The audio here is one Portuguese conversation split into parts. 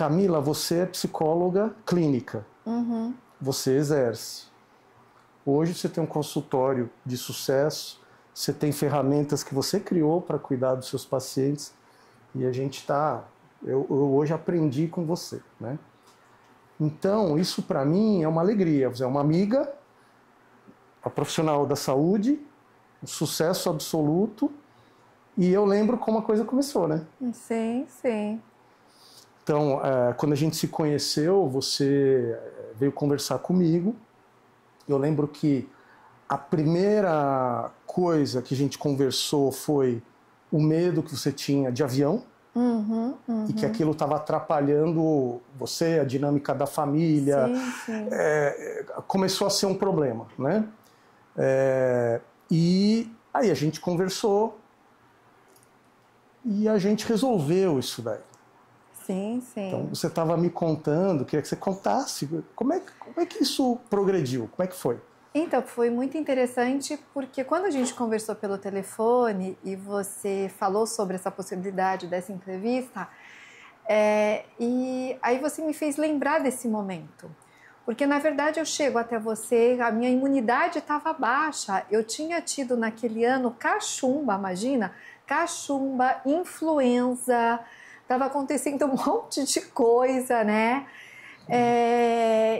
Camila, você é psicóloga clínica, você exerce. Hoje você tem um consultório de sucesso, você tem ferramentas que você criou para cuidar dos seus pacientes e a gente está... Eu hoje aprendi com você, né? Então, isso para mim é uma alegria. Você é uma amiga, a profissional da saúde, um sucesso absoluto, e eu lembro como a coisa começou, né? Sim, sim. Então, quando a gente se conheceu, você veio conversar comigo. Eu lembro que a primeira coisa que a gente conversou foi o medo que você tinha de avião, e que aquilo estava atrapalhando você, a dinâmica da família. Sim, sim. Começou a ser um problema, né? E aí a gente conversou e a gente resolveu isso daí. Sim, sim. Então você estava me contando, queria que você contasse como é que isso progrediu, como é que foi? Então, foi muito interessante porque quando a gente conversou pelo telefone e você falou sobre essa possibilidade dessa entrevista, e aí você me fez lembrar desse momento. Porque, na verdade, eu chego até você, a minha imunidade estava baixa. Eu tinha tido naquele ano cachumba, imagina? Cachumba, influenza, estava acontecendo um monte de coisa, né?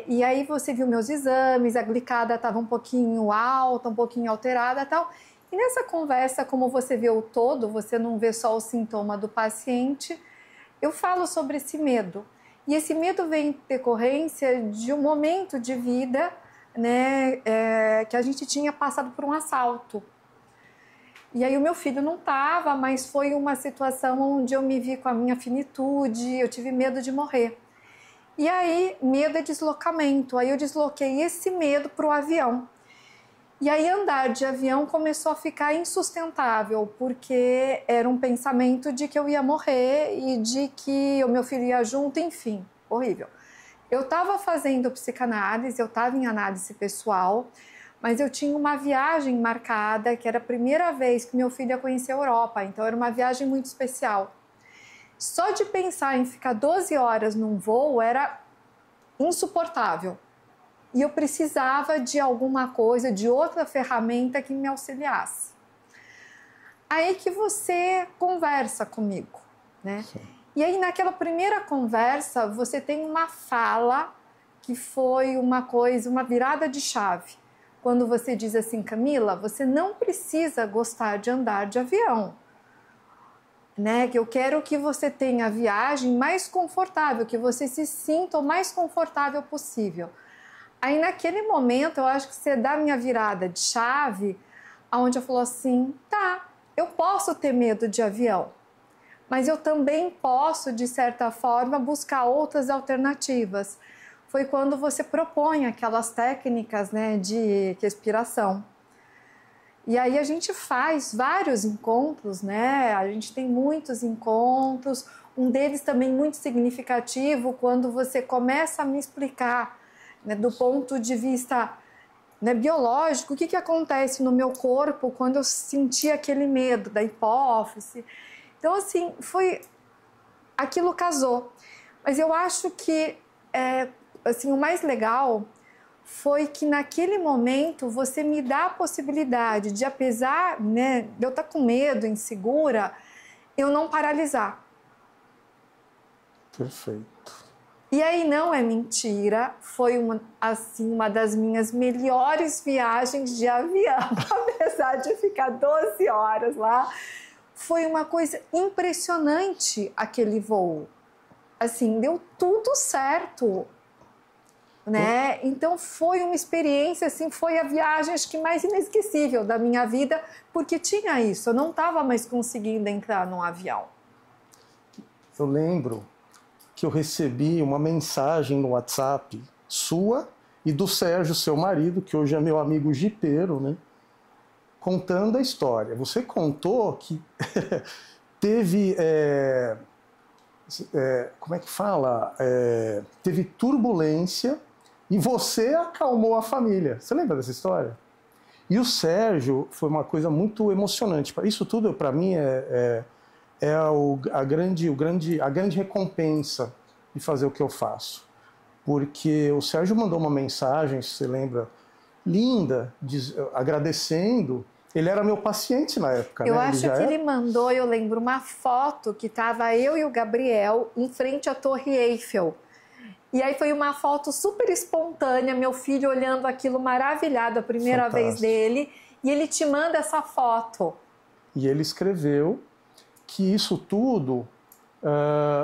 E aí você viu meus exames, a glicada estava um pouquinho alta, um pouquinho alterada e tal. E nessa conversa, como você vê o todo, você não vê só o sintoma do paciente, eu falo sobre esse medo. E esse medo vem em decorrência de um momento de vida, né, que a gente tinha passado por um assalto. E aí o meu filho não estava, mas foi uma situação onde eu me vi com a minha finitude, eu tive medo de morrer. E aí, medo é deslocamento. Aí eu desloquei esse medo para o avião. E aí andar de avião começou a ficar insustentável, porque era um pensamento de que eu ia morrer e de que o meu filho ia junto, enfim, horrível. Eu estava fazendo psicanálise, eu estava em análise pessoal, mas eu tinha uma viagem marcada, que era a primeira vez que meu filho ia conhecer a Europa, então era uma viagem muito especial. Só de pensar em ficar 12 horas num voo era insuportável. E eu precisava de alguma coisa, de outra ferramenta que me auxiliasse. Aí que você conversa comigo, né? Sim. E aí naquela primeira conversa você tem uma fala que foi uma coisa, uma virada de chave. Quando você diz assim, Camila, você não precisa gostar de andar de avião. Né, que eu quero que você tenha a viagem mais confortável, que você se sinta o mais confortável possível. Aí naquele momento eu acho que você dá a minha virada de chave, onde eu falo assim, tá, eu posso ter medo de avião, mas eu também posso, de certa forma, buscar outras alternativas. Foi quando você propõe aquelas técnicas, né, de respiração. E aí a gente faz vários encontros, né? A gente tem muitos encontros, um deles também muito significativo, quando você começa a me explicar, né, do ponto de vista, né, biológico, o que acontece no meu corpo quando eu senti aquele medo da hipófise. Então, assim, aquilo casou. Mas eu acho que assim, o mais legal foi que naquele momento você me dá a possibilidade de, apesar, né, de eu estar com medo, insegura, eu não paralisar. Perfeito. E aí não é mentira, foi uma das minhas melhores viagens de avião, apesar de ficar 12 horas lá. Foi uma coisa impressionante aquele voo. Assim, deu tudo certo. Né? Então foi uma experiência, assim, foi a viagem acho que mais inesquecível da minha vida, porque tinha isso, eu não estava mais conseguindo entrar num avião. Eu lembro que eu recebi uma mensagem no WhatsApp sua e do Sérgio, seu marido, que hoje é meu amigo jipeiro, né? Contando a história. Você contou que teve... como é que fala? Teve turbulência e você acalmou a família. Você lembra dessa história? E o Sérgio foi uma coisa muito emocionante. Isso tudo, para mim, a grande recompensa de fazer o que eu faço. Porque o Sérgio mandou uma mensagem, se você lembra, linda, agradecendo. Ele era meu paciente na época, eu né? acho que ele mandou, eu lembro, uma foto que estava eu e o Gabriel em frente à Torre Eiffel. E aí foi uma foto super espontânea, meu filho olhando aquilo maravilhado a primeira vez dele, e ele te manda essa foto. E ele escreveu que isso tudo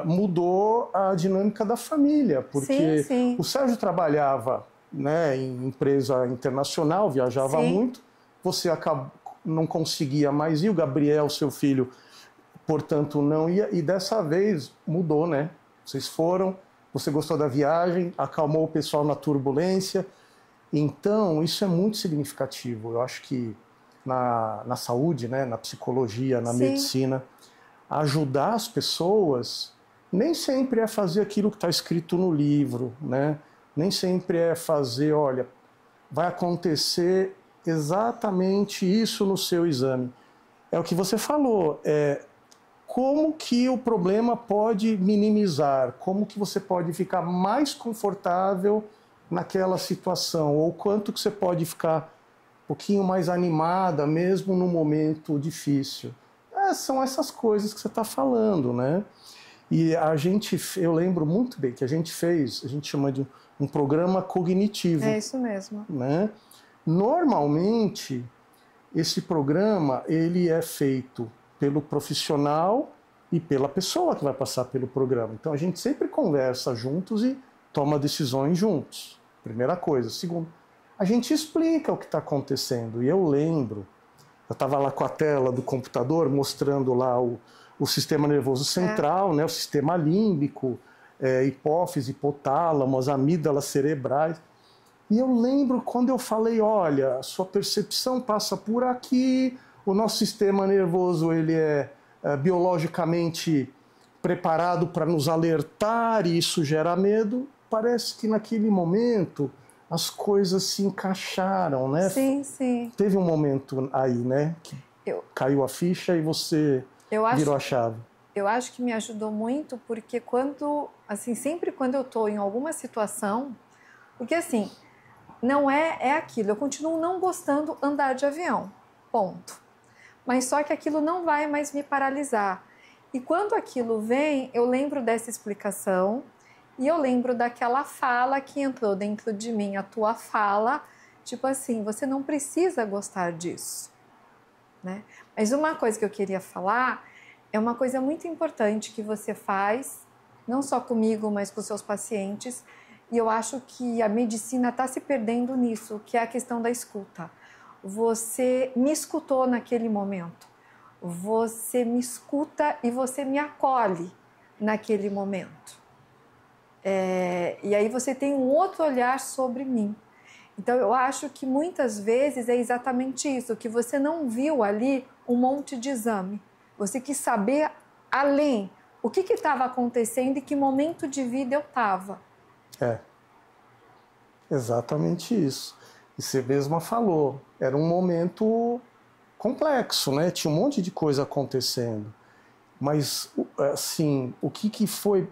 mudou a dinâmica da família, porque o Sérgio trabalhava, né, em empresa internacional, viajava muito, você não conseguia mais ir, o Gabriel, seu filho, portanto, não ia, e dessa vez mudou, né? Vocês foram, você gostou da viagem, acalmou o pessoal na turbulência, então isso é muito significativo. Eu acho que na saúde, né, na psicologia, na medicina, ajudar as pessoas nem sempre é fazer aquilo que está escrito no livro, né? Nem sempre é fazer, olha, vai acontecer exatamente isso no seu exame. É o que você falou, como que o problema pode minimizar, como que você pode ficar mais confortável naquela situação, ou quanto que você pode ficar um pouquinho mais animada, mesmo no momento difícil. São essas coisas que você está falando, né? E eu lembro muito bem que a gente chama de um programa cognitivo. É isso mesmo. Né? Normalmente, esse programa ele é feito pelo profissional e pela pessoa que vai passar pelo programa. Então, a gente sempre conversa juntos e toma decisões juntos. Primeira coisa. Segundo, a gente explica o que está acontecendo. E eu lembro, eu estava lá com a tela do computador mostrando lá o sistema nervoso central, né, o sistema límbico, hipófise, hipotálamo, as amígdalas cerebrais. E eu lembro quando eu falei, olha, a sua percepção passa por aqui, o nosso sistema nervoso ele é biologicamente preparado para nos alertar e isso gera medo. Parece que naquele momento as coisas se encaixaram, né? Sim, sim. Teve um momento aí, né, que caiu a ficha e você virou a chave. Eu acho que me ajudou muito porque sempre quando eu estou em alguma situação, porque assim, não é aquilo, eu continuo não gostando de andar de avião, ponto. Mas só que aquilo não vai mais me paralisar. E quando aquilo vem, eu lembro dessa explicação e eu lembro daquela fala que entrou dentro de mim, a tua fala, tipo assim, você não precisa gostar disso, né? Mas uma coisa que eu queria falar é uma coisa muito importante que você faz, não só comigo, mas com seus pacientes, e eu acho que a medicina está se perdendo nisso, que é a questão da escuta. Você me escutou naquele momento, você me escuta e você me acolhe naquele momento. E aí você tem um outro olhar sobre mim. Então eu acho que muitas vezes é exatamente isso, que você não viu ali um monte de exame. Você quis saber além o que estava acontecendo e que momento de vida eu estava. Exatamente isso. E você mesma falou, era um momento complexo, né? Tinha um monte de coisa acontecendo. Mas, assim, o que foi...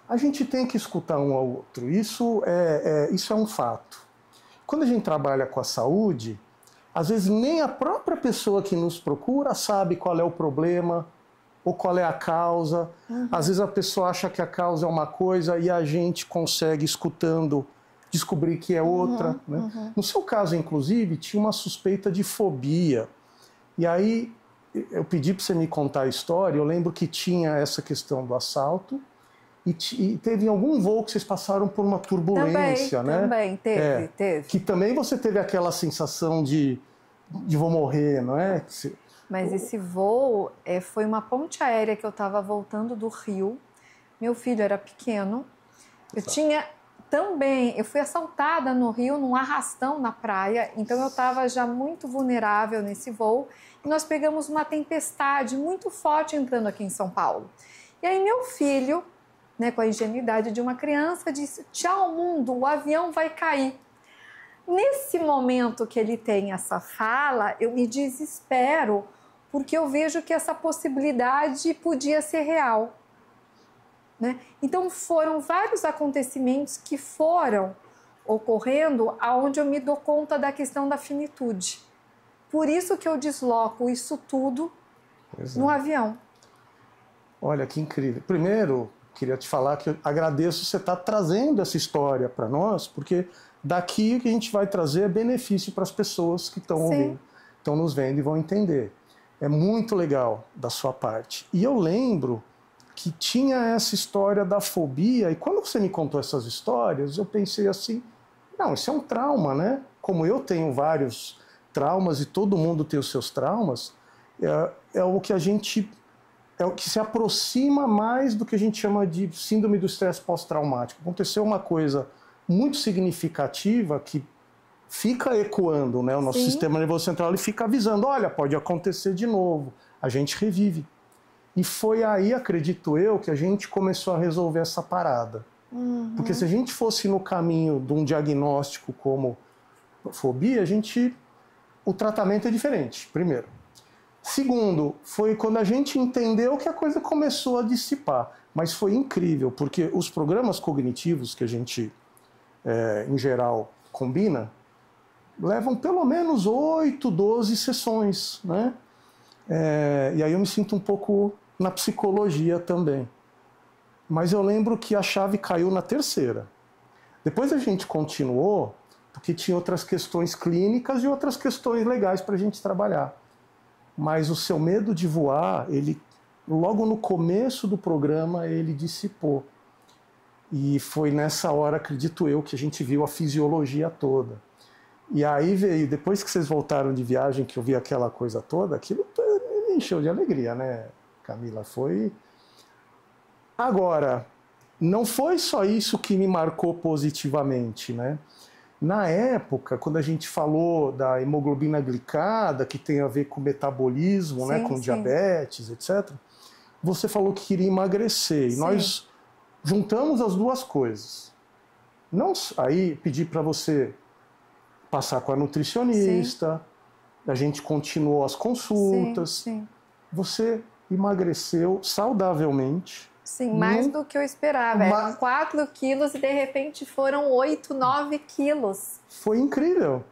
A gente tem que escutar um ao outro, isso é um fato. Quando a gente trabalha com a saúde, às vezes nem a própria pessoa que nos procura sabe qual é o problema ou qual é a causa. Às vezes a pessoa acha que a causa é uma coisa e a gente consegue, escutando, descobrir que é outra. Né? No seu caso, inclusive, tinha uma suspeita de fobia. E aí eu pedi para você me contar a história, eu lembro que tinha essa questão do assalto, e teve algum voo que vocês passaram por uma turbulência, né? Também, teve. Que também você teve aquela sensação de vou morrer, não é? Mas esse voo foi uma ponte aérea que eu estava voltando do Rio. Meu filho era pequeno. Eu fui assaltada no Rio, num arrastão na praia. Então eu estava já muito vulnerável nesse voo. E nós pegamos uma tempestade muito forte entrando aqui em São Paulo. E aí meu filho, né, com a ingenuidade de uma criança, disse: tchau mundo, o avião vai cair. Nesse momento que ele tem essa fala, eu me desespero, porque eu vejo que essa possibilidade podia ser real. né? Então foram vários acontecimentos que foram ocorrendo aonde eu me dou conta da questão da finitude. Por isso que eu desloco isso tudo no avião. Olha, que incrível. Primeiro, queria te falar que eu agradeço você estar trazendo essa história para nós, porque daqui o que a gente vai trazer é benefício para as pessoas que estão ouvindo, estão nos vendo e vão entender. É muito legal da sua parte. E eu lembro que tinha essa história da fobia, e quando você me contou essas histórias, eu pensei assim, não, isso é um trauma, né? Como eu tenho vários traumas e todo mundo tem os seus traumas, é o que a gente... é o que se aproxima mais do que a gente chama de síndrome do estresse pós-traumático. Aconteceu uma coisa muito significativa que fica ecoando, né? O nosso sistema nervoso central ele fica avisando, olha, pode acontecer de novo. A gente revive. E foi aí, acredito eu, que a gente começou a resolver essa parada. Porque se a gente fosse no caminho de um diagnóstico como fobia, o tratamento é diferente, primeiro. Segundo, foi quando a gente entendeu que a coisa começou a dissipar. Mas foi incrível, porque os programas cognitivos que a gente, em geral, combina, levam pelo menos 8, 12 sessões, né? E aí eu me sinto um pouco na psicologia também. Mas eu lembro que a chave caiu na terceira. Depois a gente continuou, porque tinha outras questões clínicas e outras questões legais para a gente trabalhar. Mas o seu medo de voar, ele, logo no começo do programa, ele dissipou. E foi nessa hora, acredito eu, que a gente viu a fisiologia toda. E aí veio, depois que vocês voltaram de viagem, que eu vi aquela coisa toda, aquilo me encheu de alegria, né, Camila? Foi... Agora, não foi só isso que me marcou positivamente, né? Na época, quando a gente falou da hemoglobina glicada, que tem a ver com metabolismo, né, com diabetes, etc., você falou que queria emagrecer. E nós juntamos as duas coisas. Não, aí pedi para você passar com a nutricionista, a gente continuou as consultas. Você emagreceu saudavelmente. Sim, mais do que eu esperava. Eram 4 quilos e de repente foram 8, 9 quilos. Foi incrível.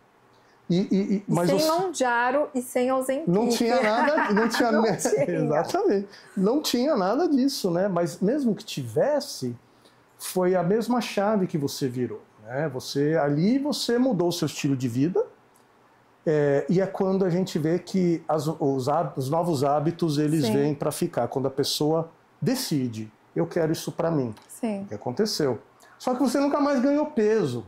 Mas sem Mounjaro e sem Ozempic. Não tinha nada, não tinha, não tinha. Exatamente. Não tinha nada disso, né? Mas mesmo que tivesse, foi a mesma chave que você virou, né? Ali você mudou o seu estilo de vida. E é quando a gente vê que os novos hábitos eles vêm para ficar. Quando a pessoa decide, eu quero isso para mim. O que aconteceu? Só que você nunca mais ganhou peso.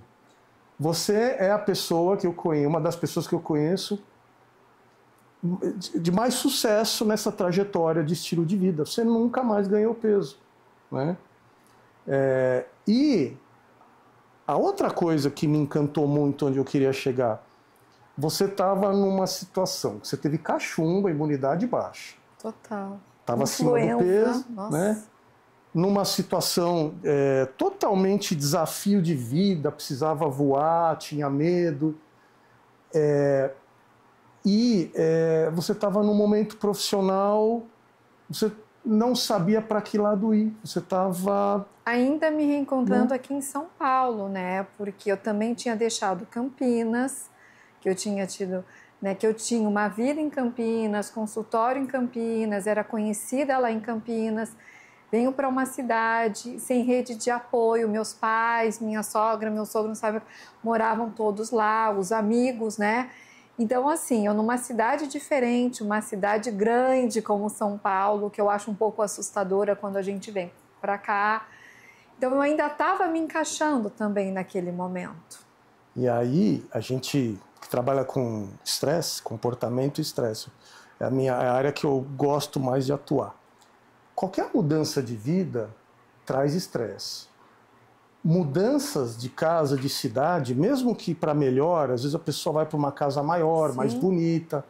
Você é a pessoa que eu conheço, uma das pessoas que eu conheço de mais sucesso nessa trajetória de estilo de vida. Você nunca mais ganhou peso, né? E a outra coisa que me encantou muito, onde eu queria chegar, você estava numa situação que você teve cachumba, imunidade baixa. Total. Estava acima do peso, né? Numa situação totalmente desafio de vida, precisava voar, tinha medo. Você estava num momento profissional, você não sabia para que lado ir. Você estava... Ainda me reencontrando aqui em São Paulo, né? Porque eu também tinha deixado Campinas, que eu tinha tido... que eu tinha uma vida em Campinas, consultório em Campinas, era conhecida lá em Campinas, venho para uma cidade sem rede de apoio, meus pais, minha sogra, meu sogro, não sabe, moravam todos lá, os amigos, né? Então, assim, eu numa cidade diferente, uma cidade grande como São Paulo, que eu acho um pouco assustadora quando a gente vem para cá. Então, eu ainda estava me encaixando também naquele momento. E aí, a gente que trabalha com estresse, comportamento e estresse, é a área que eu gosto mais de atuar. Qualquer mudança de vida traz estresse. Mudanças de casa, de cidade, mesmo que para melhor, às vezes a pessoa vai para uma casa maior, mais bonita,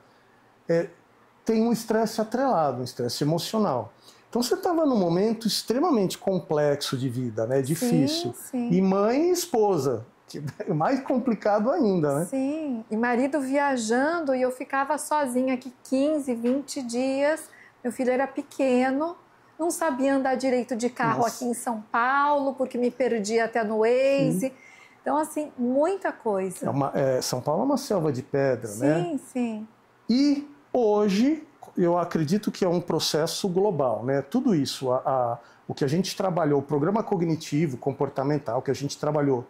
tem um estresse atrelado, um estresse emocional. Então você estava num momento extremamente complexo de vida, né? Difícil. E mãe e esposa, que é mais complicado ainda, né? Sim, e marido viajando e eu ficava sozinha aqui 15, 20 dias, meu filho era pequeno, não sabia andar direito de carro aqui em São Paulo, porque me perdi até no Waze. Sim. Então, assim, muita coisa. São Paulo é uma selva de pedra, né? Sim, sim. E hoje, eu acredito que é um processo global, né? Tudo isso, o que a gente trabalhou, o programa cognitivo, comportamental, que a gente trabalhou,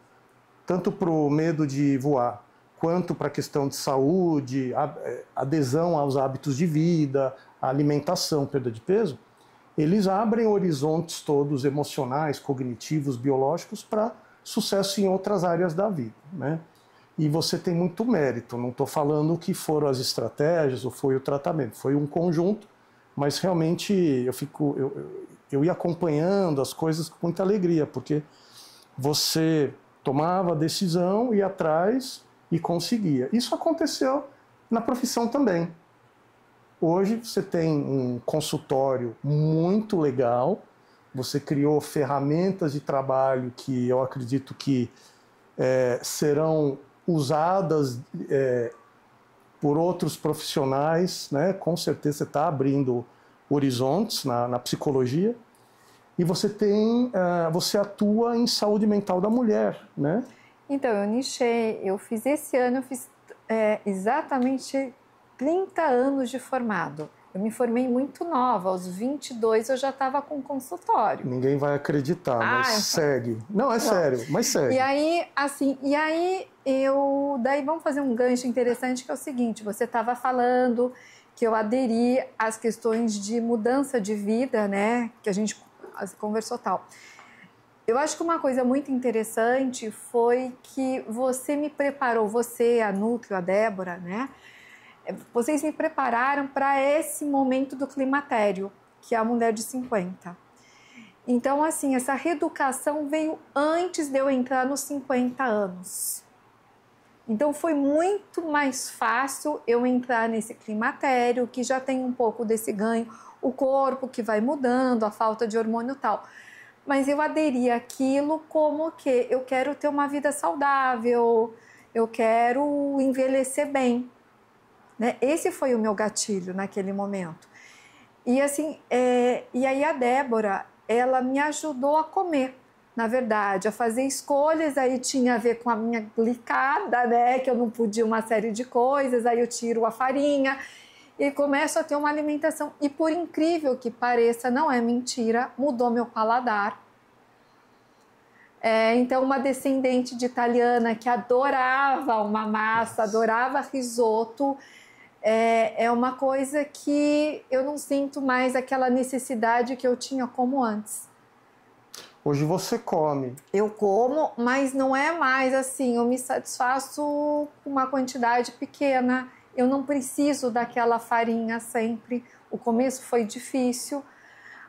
tanto para o medo de voar, quanto para a questão de saúde, adesão aos hábitos de vida, alimentação, perda de peso, eles abrem horizontes todos emocionais, cognitivos, biológicos para sucesso em outras áreas da vida, né? E você tem muito mérito, não estou falando que foram as estratégias ou foi o tratamento, foi um conjunto, mas realmente eu ia acompanhando as coisas com muita alegria, porque você tomava a decisão, ia atrás e conseguia. Isso aconteceu na profissão também. Hoje você tem um consultório muito legal, você criou ferramentas de trabalho que eu acredito que serão usadas por outros profissionais, né? Com certeza você está abrindo horizontes na psicologia. E você atua em saúde mental da mulher, né? Então, eu nichei, eu fiz esse ano, exatamente 30 anos de formado. Eu me formei muito nova, aos 22 eu já estava com consultório. Ninguém vai acreditar, mas segue. Não, é sério, mas segue. E aí, assim, daí vamos fazer um gancho interessante, que é o seguinte, você estava falando que eu aderi às questões de mudança de vida, né, que a gente conversou tal. Eu acho que uma coisa muito interessante foi que você me preparou, você, a Núcleo, a Débora, né, vocês me prepararam para esse momento do climatério, que é a mulher de 50. Então, assim, essa reeducação veio antes de eu entrar nos 50 anos. Então, foi muito mais fácil eu entrar nesse climatério, que já tem um pouco desse ganho, o corpo que vai mudando, a falta de hormônio e tal. Mas eu aderi àquilo como que eu quero ter uma vida saudável, eu quero envelhecer bem. Né? Esse foi o meu gatilho naquele momento. E assim, e aí a Débora, ela me ajudou a comer, na verdade, a fazer escolhas. Aí tinha a ver com a minha glicada, né? Que eu não podia uma série de coisas, aí eu tiro a farinha e começo a ter uma alimentação. E por incrível que pareça, não é mentira, mudou meu paladar. Então, uma descendente de italiana que adorava uma massa, adorava risoto, é uma coisa que eu não sinto mais aquela necessidade que eu tinha como antes. Hoje você come. Eu como, mas não é mais assim, eu me satisfaço com uma quantidade pequena, eu não preciso daquela farinha sempre. O começo foi difícil,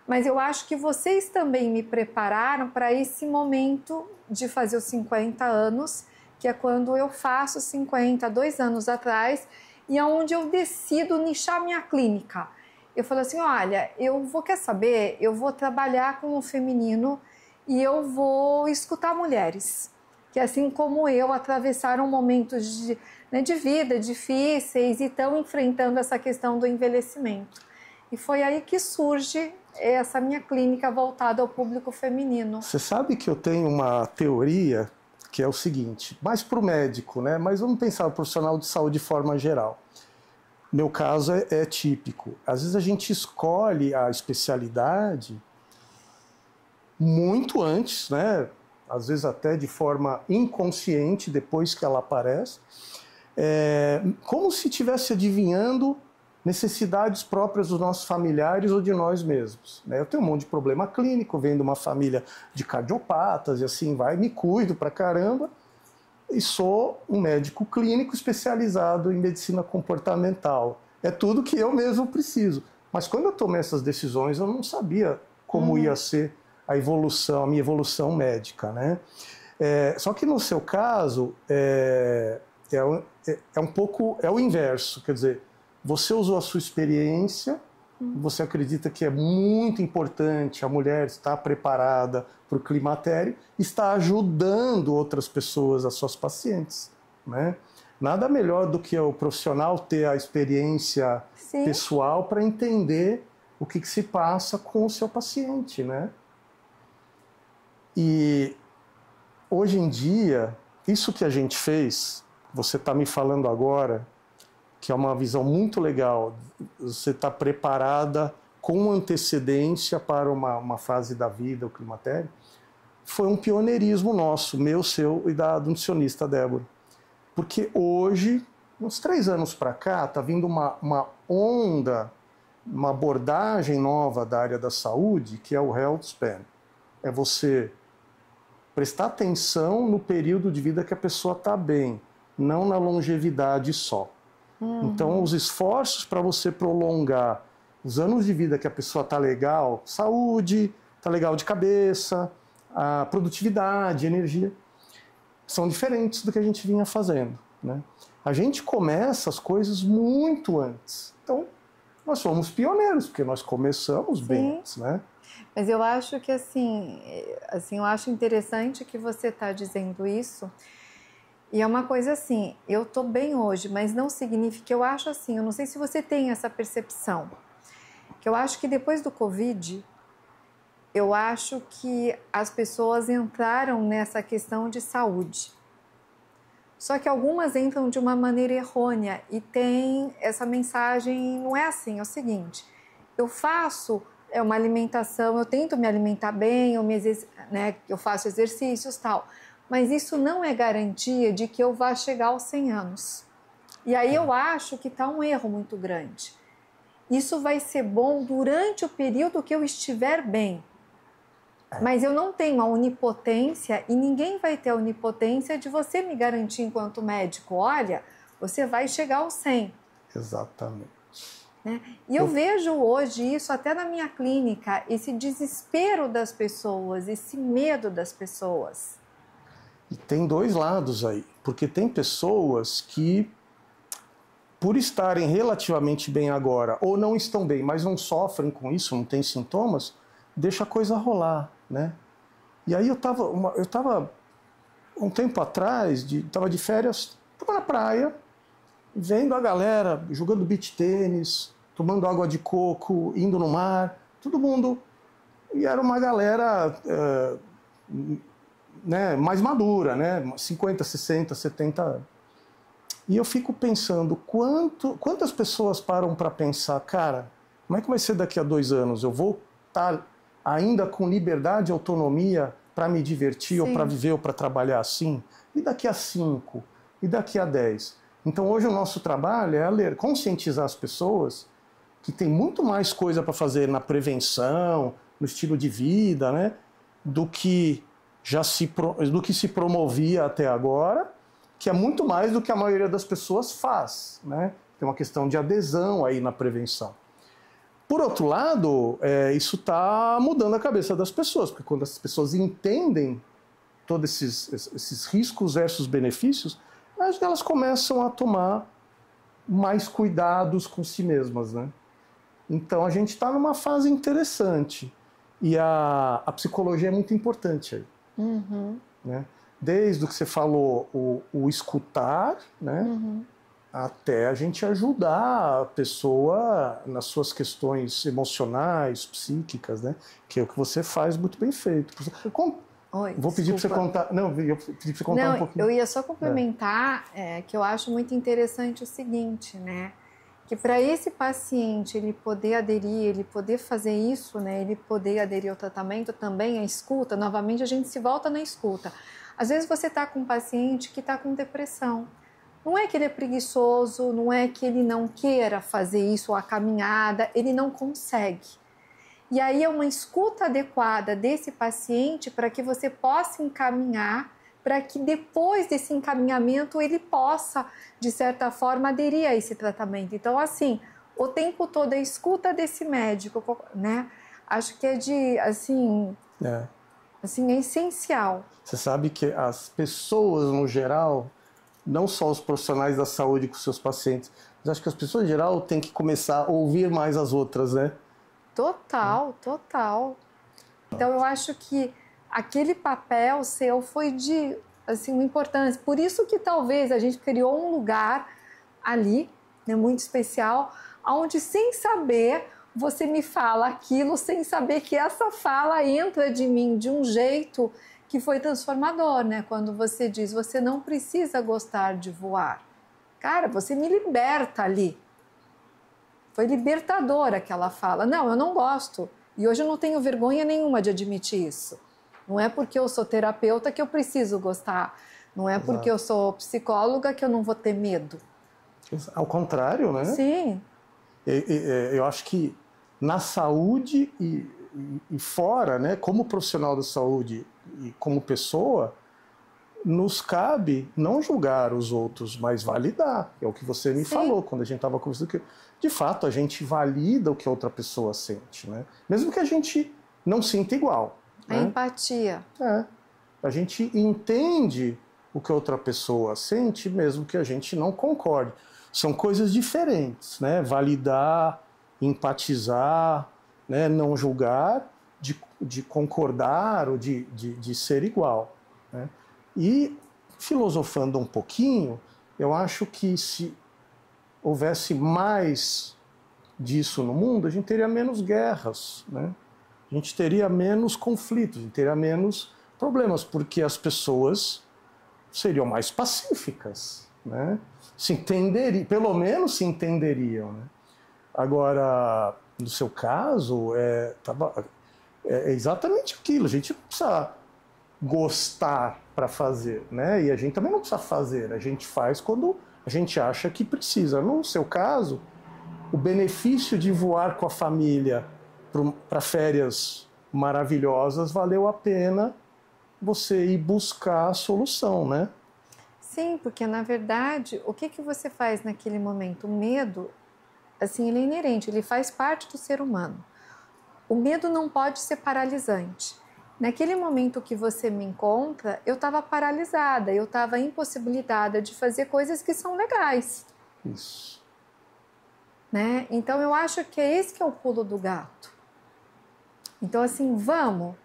mas eu acho que vocês também me prepararam para esse momento de fazer os 50 anos, que é quando eu faço 50, 2 anos atrás, e é onde eu decido nichar minha clínica. Eu falo assim, olha, quer saber, eu vou trabalhar com o feminino e eu vou escutar mulheres, que assim como eu atravessaram momentos de vida difíceis e estão enfrentando essa questão do envelhecimento. E foi aí que surge essa minha clínica voltada ao público feminino. Você sabe que eu tenho uma teoria que é o seguinte, mais para o médico, né? Mas vamos pensar no profissional de saúde de forma geral. Meu caso é típico. Às vezes a gente escolhe a especialidade muito antes, né? Às vezes até de forma inconsciente, depois que ela aparece, como se estivesse adivinhando necessidades próprias dos nossos familiares ou de nós mesmos. Eu tenho um monte de problema clínico, venho de uma família de cardiopatas e assim vai, me cuido pra caramba e sou um médico clínico especializado em medicina comportamental. É tudo que eu mesmo preciso. Mas quando eu tomei essas decisões, eu não sabia como ia ser a evolução, a minha evolução médica, né? Só que no seu caso, um pouco o inverso, quer dizer, você usou a sua experiência, você acredita que é muito importante a mulher estar preparada para o climatério, está ajudando outras pessoas, as suas pacientes, né? Nada melhor do que o profissional ter a experiência pessoal para entender o que se passa com o seu paciente, né? E hoje em dia, isso que a gente fez, você está me falando agora, que é uma visão muito legal, você está preparada com antecedência para uma fase da vida, o climatério, foi um pioneirismo nosso, meu, seu e da nutricionista Débora. Porque hoje, uns 3 anos para cá, está vindo uma onda, uma abordagem nova da área da saúde, que é o Health Span. É você prestar atenção no período de vida que a pessoa está bem, não na longevidade só. Então, os esforços para você prolongar os anos de vida que a pessoa está legal, saúde, está legal de cabeça, a produtividade, energia, são diferentes do que a gente vinha fazendo, né? A gente começa as coisas muito antes. Então, nós somos pioneiros, porque nós começamos bem antes, né? Mas eu acho que, assim, eu acho interessante que você está dizendo isso. E é uma coisa assim, eu estou bem hoje, mas não significa, eu acho assim, eu não sei se você tem essa percepção, que eu acho que depois do Covid, eu acho que as pessoas entraram nessa questão de saúde. Só que algumas entram de uma maneira errônea e tem essa mensagem, não é assim, é o seguinte, eu faço uma alimentação, eu tento me alimentar bem, eu faço exercícios e tal, mas isso não é garantia de que eu vá chegar aos 100 anos. E aí eu acho que está um erro muito grande. Isso vai ser bom durante o período que eu estiver bem. Mas eu não tenho a onipotência e ninguém vai ter a onipotência de você me garantir enquanto médico, olha, você vai chegar aos 100. Exatamente. Né? E eu vejo hoje isso até na minha clínica, esse desespero das pessoas, esse medo das pessoas. E tem 2 lados aí, porque tem pessoas que, por estarem relativamente bem agora, ou não estão bem, mas não sofrem com isso, não têm sintomas, deixa a coisa rolar, né? E aí eu tava um tempo atrás, estava de férias, estava na praia, vendo a galera jogando beach tênis, tomando água de coco, indo no mar, todo mundo. E era uma galera né, mais madura, né, 50, 60, 70 anos. E eu fico pensando, quantas pessoas param para pensar, cara, como é que vai ser daqui a 2 anos? Eu vou estar ainda com liberdade e autonomia para me divertir, ou para viver, ou para trabalhar assim? E daqui a 5? E daqui a 10? Então hoje o nosso trabalho é conscientizar as pessoas que tem muito mais coisa para fazer na prevenção, no estilo de vida, né, do que se promovia até agora, que é muito mais do que a maioria das pessoas faz, né? Tem uma questão de adesão aí na prevenção. Por outro lado, isso está mudando a cabeça das pessoas, porque quando as pessoas entendem todos esses riscos versus benefícios, elas começam a tomar mais cuidados com si mesmas, né? Então a gente está numa fase interessante e a psicologia é muito importante aí. Né? Desde o que você falou, o escutar, né? Até a gente ajudar a pessoa nas suas questões emocionais, psíquicas, né? Que é o que você faz muito bem feito. Oi, vou pedir para você contar. Não, eu pedi para você contar um pouquinho. Eu ia só complementar que eu acho muito interessante o seguinte, né? Que para esse paciente ele poder aderir, ele poder fazer isso, né? Ele poder aderir ao tratamento, também a escuta. Novamente a gente se volta na escuta. Às vezes você está com um paciente que está com depressão. Não é que ele é preguiçoso, não é que ele não queira fazer isso, a caminhada, ele não consegue. E aí é uma escuta adequada desse paciente para que você possa encaminhar, para que depois desse encaminhamento ele possa, de certa forma, aderir a esse tratamento. Então, assim, o tempo todo a escuta desse médico, né? Acho que é é essencial. Você sabe que as pessoas, no geral, não só os profissionais da saúde com seus pacientes, mas acho que as pessoas, em geral, têm que começar a ouvir mais as outras, né? Total, total. Então, eu acho que aquele papel seu foi de uma importância. Por isso que talvez a gente criou um lugar ali, né, muito especial, onde, sem saber, você me fala aquilo sem saber que essa fala entra de mim de um jeito que foi transformador, né? Quando você diz, você não precisa gostar de voar. Cara, você me liberta ali. Foi libertadora aquela fala. Não, eu não gosto. E hoje eu não tenho vergonha nenhuma de admitir isso. Não é porque eu sou terapeuta que eu preciso gostar. Não é porque eu sou psicóloga que eu não vou ter medo. Ao contrário, né? Sim. Eu acho que na saúde e fora, né, como profissional da saúde e como pessoa, nos cabe não julgar os outros, mas validar. É o que você me falou quando a gente estava conversando. Que, de fato, a gente valida o que a outra pessoa sente, né? Mesmo que a gente não sinta igual. A empatia. A gente entende o que a outra pessoa sente, mesmo que a gente não concorde. São coisas diferentes, né? Validar, empatizar, né? Não julgar, de concordar ou de ser igual, né? E, filosofando um pouquinho, eu acho que se houvesse mais disso no mundo, a gente teria menos guerras, né? A gente teria menos conflitos, a gente teria menos problemas, porque as pessoas seriam mais pacíficas, né? Se entenderiam, pelo menos se entenderiam, né? Agora, no seu caso, é exatamente aquilo. A gente não precisa gostar para fazer, né? E a gente também não precisa fazer. A gente faz quando a gente acha que precisa. No seu caso, o benefício de voar com a família para férias maravilhosas valeu a pena você ir buscar a solução, né? Sim, porque na verdade, o que você faz naquele momento? O medo, assim, ele é inerente, ele faz parte do ser humano. O medo não pode ser paralisante. Naquele momento que você me encontra, eu estava paralisada, eu estava impossibilitada de fazer coisas que são legais. Isso. Né? Então eu acho que é esse que é o pulo do gato. Então assim, vamos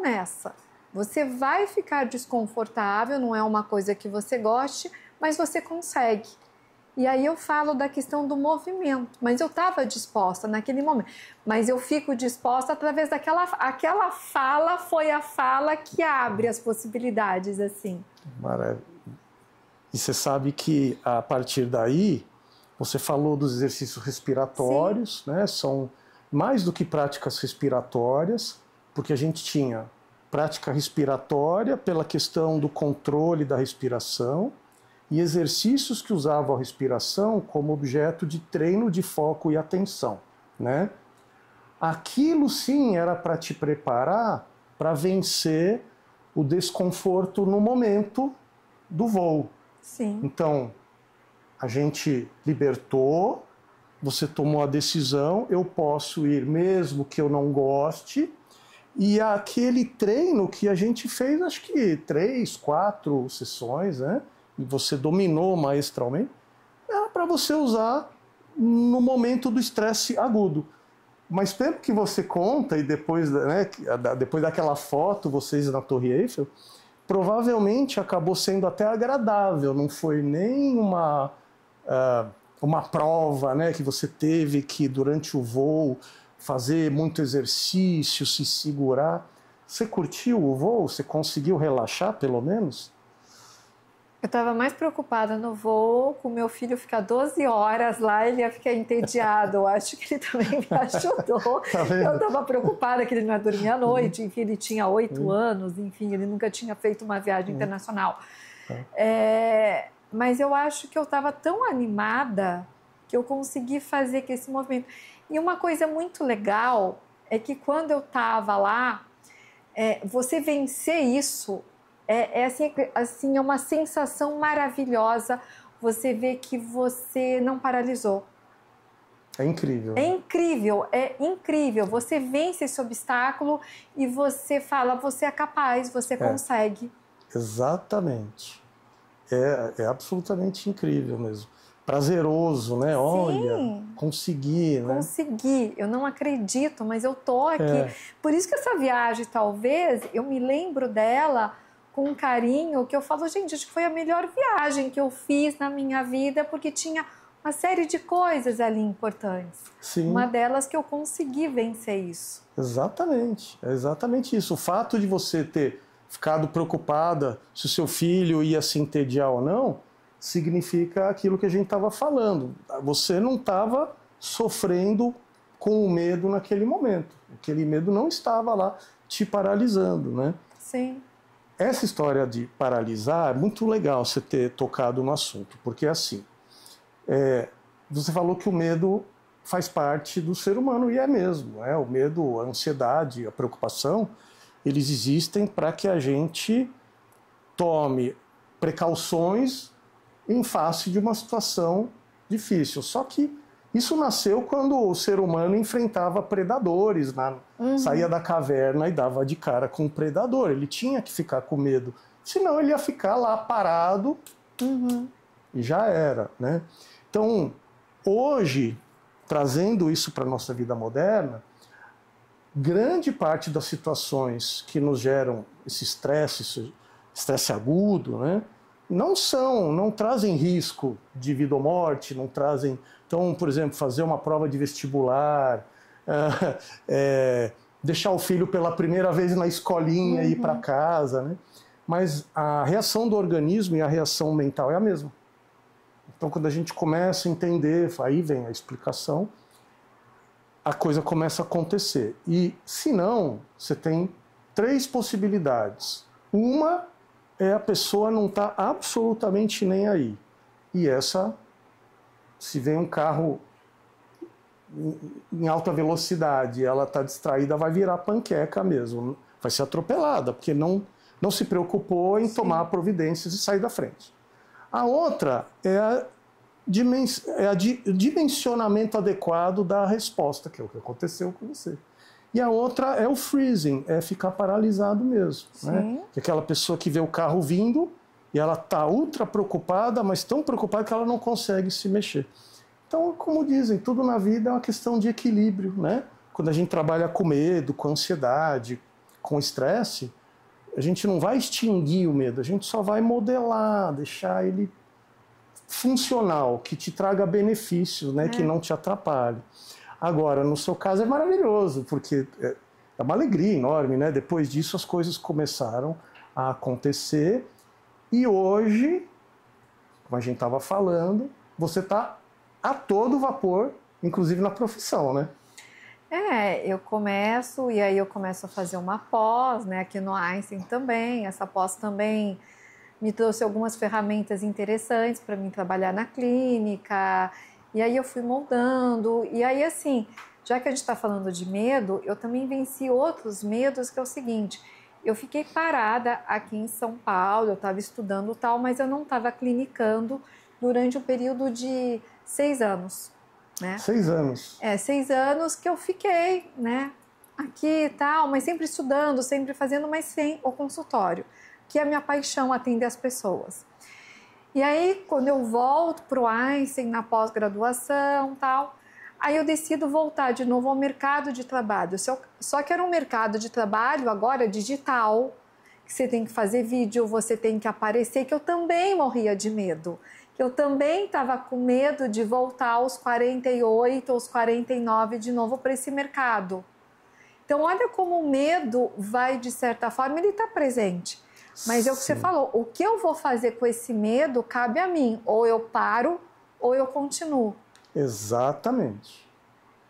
nessa. Você vai ficar desconfortável, não é uma coisa que você goste, mas você consegue. E aí eu falo da questão do movimento, mas eu estava disposta naquele momento. Mas eu fico disposta através aquela fala, foi a fala que abre as possibilidades, assim. Maravilha. E você sabe que a partir daí, você falou dos exercícios respiratórios, né? São mais do que práticas respiratórias, porque a gente tinha prática respiratória pela questão do controle da respiração, e exercícios que usavam a respiração como objeto de treino de foco e atenção, né? Aquilo sim era para te preparar para vencer o desconforto no momento do voo. Sim. Então, a gente libertou, você tomou a decisão, eu posso ir mesmo que eu não goste, e aquele treino que a gente fez, acho que 3, 4 sessões, né? E você dominou maestralmente, era para você usar no momento do estresse agudo. Mas pelo que você conta, e depois, né, depois daquela foto, vocês na Torre Eiffel, provavelmente acabou sendo até agradável, não foi nem uma prova, né, que você teve que, durante o voo, fazer muito exercício, se segurar. Você curtiu o voo? Você conseguiu relaxar, pelo menos? Eu estava mais preocupada no voo, com meu filho ficar 12 horas lá, ele ia ficar entediado. Eu acho que ele também me ajudou. Eu estava preocupada que ele não ia dormir à noite, enfim, ele tinha 8 anos, enfim, ele nunca tinha feito uma viagem internacional. Mas eu acho que eu estava tão animada que eu consegui fazer que esse movimento... E uma coisa muito legal é que quando eu estava lá, você vencer isso... assim, é uma sensação maravilhosa você ver que você não paralisou. É incrível. É incrível. Você vence esse obstáculo e você fala, você é capaz, você consegue. Exatamente. É absolutamente incrível mesmo. Prazeroso, né? Sim. Olha, consegui, né? Consegui. Eu não acredito, mas eu tô aqui. Por isso que essa viagem, talvez, eu me lembro dela com um carinho, que eu falo, gente, acho que foi a melhor viagem que eu fiz na minha vida, porque tinha uma série de coisas ali importantes. Sim. Uma delas que eu consegui vencer isso. Exatamente, é exatamente isso. O fato de você ter ficado preocupada se o seu filho ia se entediar ou não, significa aquilo que a gente estava falando. Você não estava sofrendo com o medo naquele momento. Aquele medo não estava lá te paralisando, né? Sim. Essa história de paralisar é muito legal você ter tocado no assunto, porque assim, você falou que o medo faz parte do ser humano, e é mesmo. O medo, a ansiedade, a preocupação, eles existem para que a gente tome precauções em face de uma situação difícil. Só que isso nasceu quando o ser humano enfrentava predadores, saía da caverna e dava de cara com o predador. Ele tinha que ficar com medo, senão ele ia ficar lá parado e já era, né? Então, hoje, trazendo isso para a nossa vida moderna, grande parte das situações que nos geram esse estresse agudo, né, não trazem risco de vida ou morte, não trazem... Então, por exemplo, fazer uma prova de vestibular, deixar o filho pela primeira vez na escolinha e ir para casa, né? Mas a reação do organismo e a reação mental é a mesma. Então, quando a gente começa a entender, aí vem a explicação, a coisa começa a acontecer. E, se não, você tem 3 possibilidades. Uma é a pessoa não estar absolutamente nem aí. E essa, se vem um carro em alta velocidade, ela está distraída, vai virar panqueca mesmo. Vai ser atropelada, porque não se preocupou em tomar providências e sair da frente. A outra é o dimensionamento adequado da resposta, que é o que aconteceu com você. E a outra é o freezing, é ficar paralisado mesmo. Né? Que é aquela pessoa que vê o carro vindo e ela está ultra preocupada, mas tão preocupada que ela não consegue se mexer. Então, como dizem, tudo na vida é uma questão de equilíbrio. Né? Quando a gente trabalha com medo, com ansiedade, com estresse, a gente não vai extinguir o medo, a gente só vai modelar, deixar ele funcional, que te traga benefícios, né, que não te atrapalhe. Agora, no seu caso é maravilhoso, porque é uma alegria enorme, né? Depois disso as coisas começaram a acontecer e hoje, como a gente estava falando, você está a todo vapor, inclusive na profissão, né? Eu começo a fazer uma pós, né, aqui no Einstein também. Essa pós também me trouxe algumas ferramentas interessantes para mim trabalhar na clínica, e aí eu fui moldando, e aí assim, já que a gente está falando de medo, eu também venci outros medos, que é o seguinte, eu fiquei parada aqui em São Paulo, eu estava estudando tal, mas eu não estava clinicando durante um período de 6 anos, né? 6 anos. 6 anos que eu fiquei, né, aqui e tal, mas sempre estudando, sempre fazendo, mas sem o consultório, que é a minha paixão, atender as pessoas. E aí, quando eu volto para o Einstein, na pós-graduação e tal, aí eu decido voltar de novo ao mercado de trabalho. Só que era um mercado de trabalho agora digital, que você tem que fazer vídeo, você tem que aparecer, que eu também morria de medo. Que eu também estava com medo de voltar aos 48, aos 49 de novo para esse mercado. Então, olha como o medo vai, de certa forma, ele está presente. Mas é o que você falou, o que eu vou fazer com esse medo cabe a mim. Ou eu paro, ou eu continuo. Exatamente.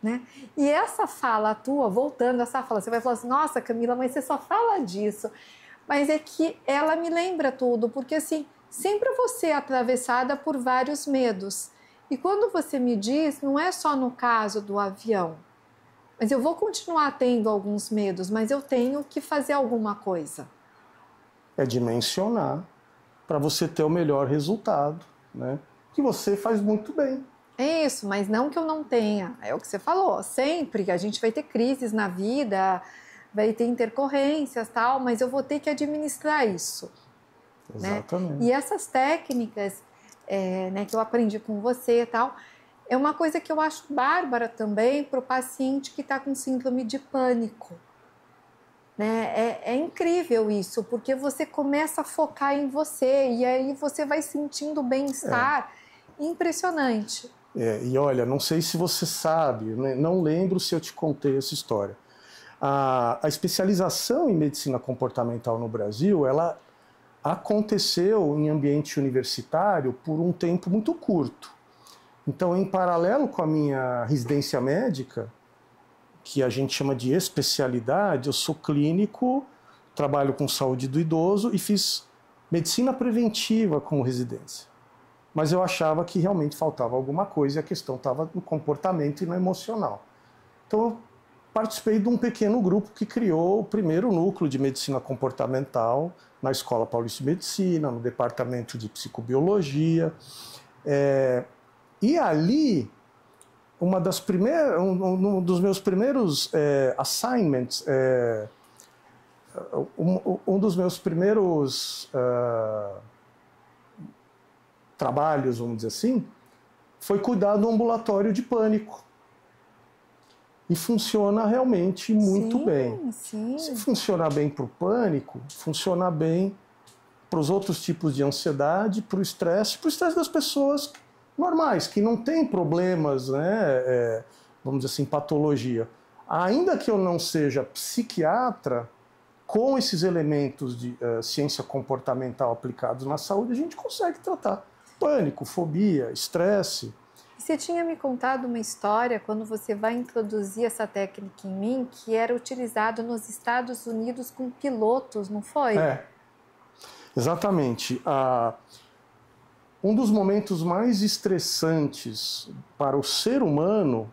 Né? E essa fala tua, voltando a essa fala, você vai falar assim, nossa, Camila, mas você só fala disso. Mas é que ela me lembra tudo, porque assim, sempre você é atravessada por vários medos. E quando você me diz, não é só no caso do avião, mas eu vou continuar tendo alguns medos, mas eu tenho que fazer alguma coisa. É dimensionar para você ter o melhor resultado, né? Que você faz muito bem. É isso, mas não que eu não tenha. É o que você falou, sempre a gente vai ter crises na vida, vai ter intercorrências, tal, mas eu vou ter que administrar isso. Exatamente. Né? E essas técnicas né, que eu aprendi com você e tal, é uma coisa que eu acho bárbara também para o paciente que está com síndrome de pânico. Né? É incrível isso, porque você começa a focar em você e aí você vai sentindo bem-estar impressionante. E olha, não sei se você sabe, né? Não lembro se eu te contei essa história. A especialização em medicina comportamental no Brasil, ela aconteceu em ambiente universitário por um tempo muito curto. Então, em paralelo com a minha residência médica, que a gente chama de especialidade, eu sou clínico, trabalho com saúde do idoso e fiz medicina preventiva como residência. Mas eu achava que realmente faltava alguma coisa e a questão estava no comportamento e no emocional. Então eu participei de um pequeno grupo que criou o primeiro núcleo de medicina comportamental na Escola Paulista de Medicina, no departamento de psicobiologia. E ali, um dos meus primeiros assignments, um dos meus primeiros trabalhos, vamos dizer assim, foi cuidar do ambulatório de pânico. E funciona realmente muito bem. Sim. Se funcionar bem para o pânico, funciona bem para os outros tipos de ansiedade, para o estresse das pessoas normais, que não têm problemas, né, vamos dizer assim, patologia. Ainda que eu não seja psiquiatra, com esses elementos de ciência comportamental aplicados na saúde, a gente consegue tratar pânico, fobia, estresse. Você tinha me contado uma história quando você vai introduzir essa técnica em mim, que era utilizado nos Estados Unidos com pilotos, não foi? Exatamente. Um dos momentos mais estressantes para o ser humano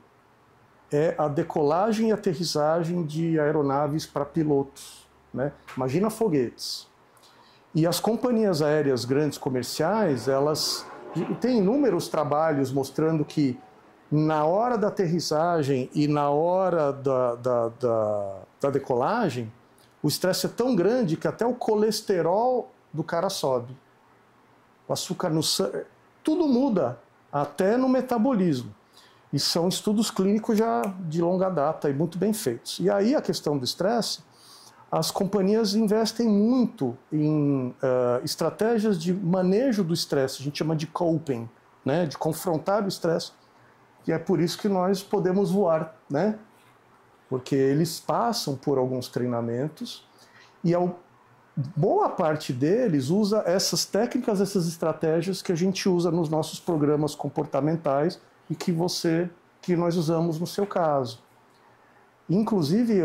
é a decolagem e aterrissagem de aeronaves para pilotos, né? Imagina foguetes. E as companhias aéreas grandes comerciais, elas têm inúmeros trabalhos mostrando que na hora da aterrissagem e na hora da decolagem, o estresse é tão grande que até o colesterol do cara sobe. O açúcar no sangue, tudo muda, até no metabolismo. E são estudos clínicos já de longa data e muito bem feitos. E aí a questão do estresse, as companhias investem muito em estratégias de manejo do estresse, a gente chama de coping, né? De confrontar o estresse, e é por isso que nós podemos voar, né? Porque eles passam por alguns treinamentos e boa parte deles usa essas técnicas, essas estratégias que a gente usa nos nossos programas comportamentais e que nós usamos no seu caso. Inclusive,